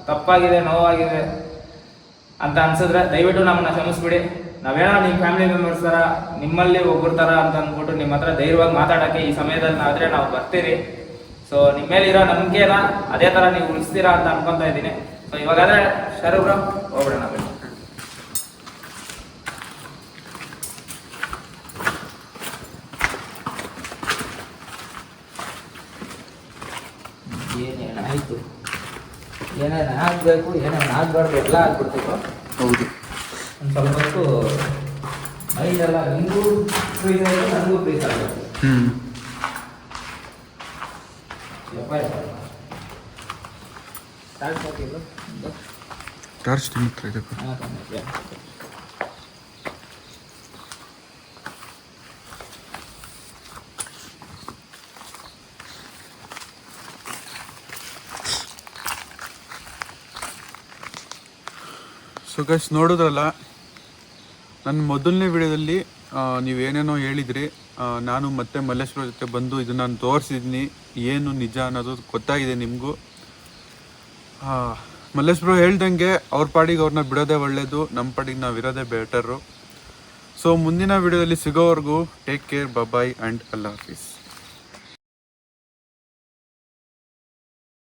ತಪ್ಪಾಗಿದೆ, ನೋವಾಗಿದೆ ಅಂತ ಅನ್ಸಿದ್ರೆ ದಯವಿಟ್ಟು ನಮ್ಮನ್ನ ಕ್ಷಮಿಸ್ಬಿಡಿ. ನಾವೇನೋ ನಿಮ್ಮ ಫ್ಯಾಮಿಲಿ ಮೆಂಬರ್ಸ್ ಥರ, ನಿಮ್ಮಲ್ಲಿ ಒಬ್ಬರ ಥರ ಅಂತ ಅಂದ್ಬಿಟ್ಟು ನಿಮ್ಮ ಹತ್ರ ಧೈರ್ಯವಾಗಿ ಮಾತಾಡೋಕ್ಕೆ ಈ ಸಮಯದಲ್ಲಿ ಆದರೆ ನಾವು ಬರ್ತೀರಿ. ಸೊ ನಿಮ್ಮ ಮೇಲಿರೋ ನಂಬಿಕೆನ ಅದೇ ಥರ ನೀವು ಉಳಿಸ್ತೀರಾ ಅಂತ ಅನ್ಕೊತಾ ಇದ್ದೀನಿ. ಸೊ ಇವಾಗಾದರೆ ಶಾರುಬ್ರು ಹೋಗ್ಬಿಡೋಣ. ಏನೇನಾಯಿತು, ಏನೇನು ಆಗಬೇಕು, ಏನೇನು ಆಗಬಾರ್ದು ಎಲ್ಲ ಆಗ್ಬಿಡ್ಬೇಕು. ಹೌದು, ಒಂದು ಸ್ವಲ್ಪ ಹೊತ್ತು ಮೈಂಡೆಲ್ಲ ನಿಮಗೂ ಫ್ರೀಸ್ ಆಯಿತು, ನನಗೂ ಫ್ರೀಸ್ ಆಗಬೇಕು. ಟಾರ್ಚ್ ನಿಮ್ಮ ಹತ್ರ ಇದೆ. ಸೊ ಗೈಸ್, ನೋಡಿದ್ರಲ್ಲ ನನ್ನ ಮೊದಲನೇ ವಿಡಿಯೋದಲ್ಲಿ ನೀವೇನೇನೋ ಹೇಳಿದ್ರಿ. ನಾನು ಮತ್ತೆ ಮಲ್ಲೇಶ್ ಬ್ರೋ ಜೊತೆ ಬಂದು ಇದನ್ನು ನಾನು ತೋರಿಸಿದ್ದೀನಿ, ಏನು ನಿಜ ಅನ್ನೋದು ಗೊತ್ತಾಗಿದೆ ನಿಮಗೂ. ಮಲ್ಲೇಶ್ ಬ್ರೋ ಹೇಳ್ದಂಗೆ ಅವ್ರ ಪಾಡಿಗೆ ಅವ್ರನ್ನ ಬಿಡೋದೇ ಒಳ್ಳೆಯದು, ನಮ್ಮ ಪಾಡಿಗೆ ನಾವು ಇರೋದೇ ಬೆಟರು. ಸೊ ಮುಂದಿನ ವಿಡಿಯೋದಲ್ಲಿ ಸಿಗೋವರೆಗೂ ಟೇಕ್ ಕೇರ್, ಬಾಯ್ ಆ್ಯಂಡ್ ಅಲ್ಲಾ ಹಾಫೀಸ್.